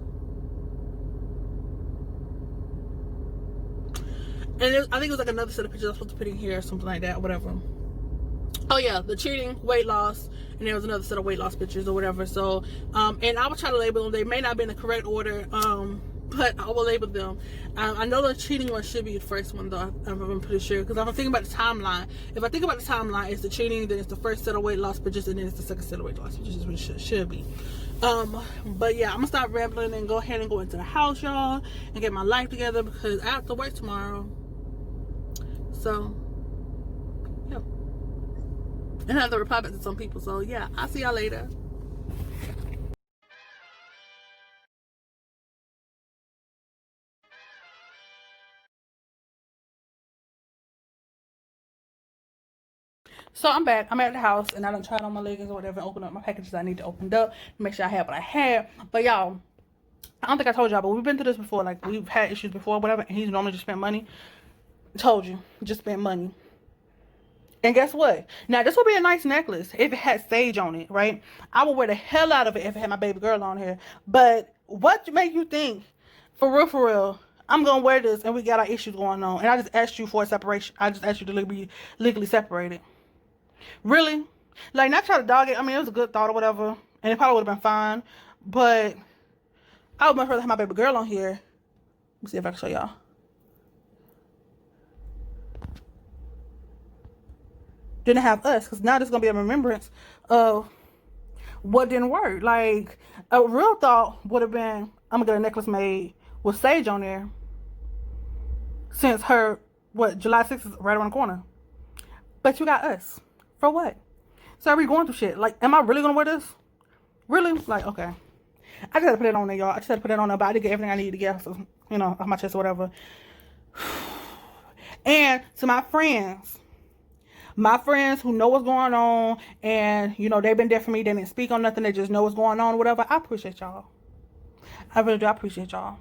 Speaker 1: and I think it was like another set of pictures I was supposed to put in here or something like that, whatever. Oh yeah, the cheating, weight loss, and there was another set of weight loss pictures or whatever. So and I will try to label them. They may not be in the correct order, but I will label them. I know the cheating one should be the first one though. I'm pretty sure, because if I'm thinking about the timeline, if I think about the timeline, it's the cheating, then it's the first set of weight loss pictures, and then it's the second set of weight loss pictures, which should be. But yeah, I'm gonna stop rambling and go ahead and go into the house, y'all, and get my life together, because I have to work tomorrow. So yeah, and I have to reply back to some people. So yeah, I'll see y'all later. So I'm back. I'm at the house, and I done tried on my leggings or whatever, and open up my packages I need to open up to make sure I have what I had. But y'all, I don't think I told y'all, but we've been through this before. Like, we've had issues before, whatever, and he's normally just spent money. Told you, just spent money. And guess what? Now, this would be a nice necklace if it had sage on it, right? I would wear the hell out of it if it had my baby girl on here. But what make you think, for real, I'm going to wear this and we got our issues going on, and I just asked you for a separation. I just asked you to be legally separated. Really? Like, not try to dog it. I mean, it was a good thought or whatever, and it probably would have been fine, but I would much rather have my baby girl on here. Let me see if I can show y'all. Didn't have us, because now this is going to be a remembrance of what didn't work. Like, a real thought would have been, I'm going to get a necklace made with sage on there, since her, July 6th is right around the corner. But you got us. For what? So are we going through shit? Like, am I really going to wear this? Really? Like, okay. I just had to put it on there, y'all. I just had to put it on there, but I did get everything I needed to get, you know, off my chest or whatever. And to my friends who know what's going on, and, you know, they've been there for me. They didn't speak on nothing. They just know what's going on, whatever. I appreciate y'all. I really do. I appreciate y'all.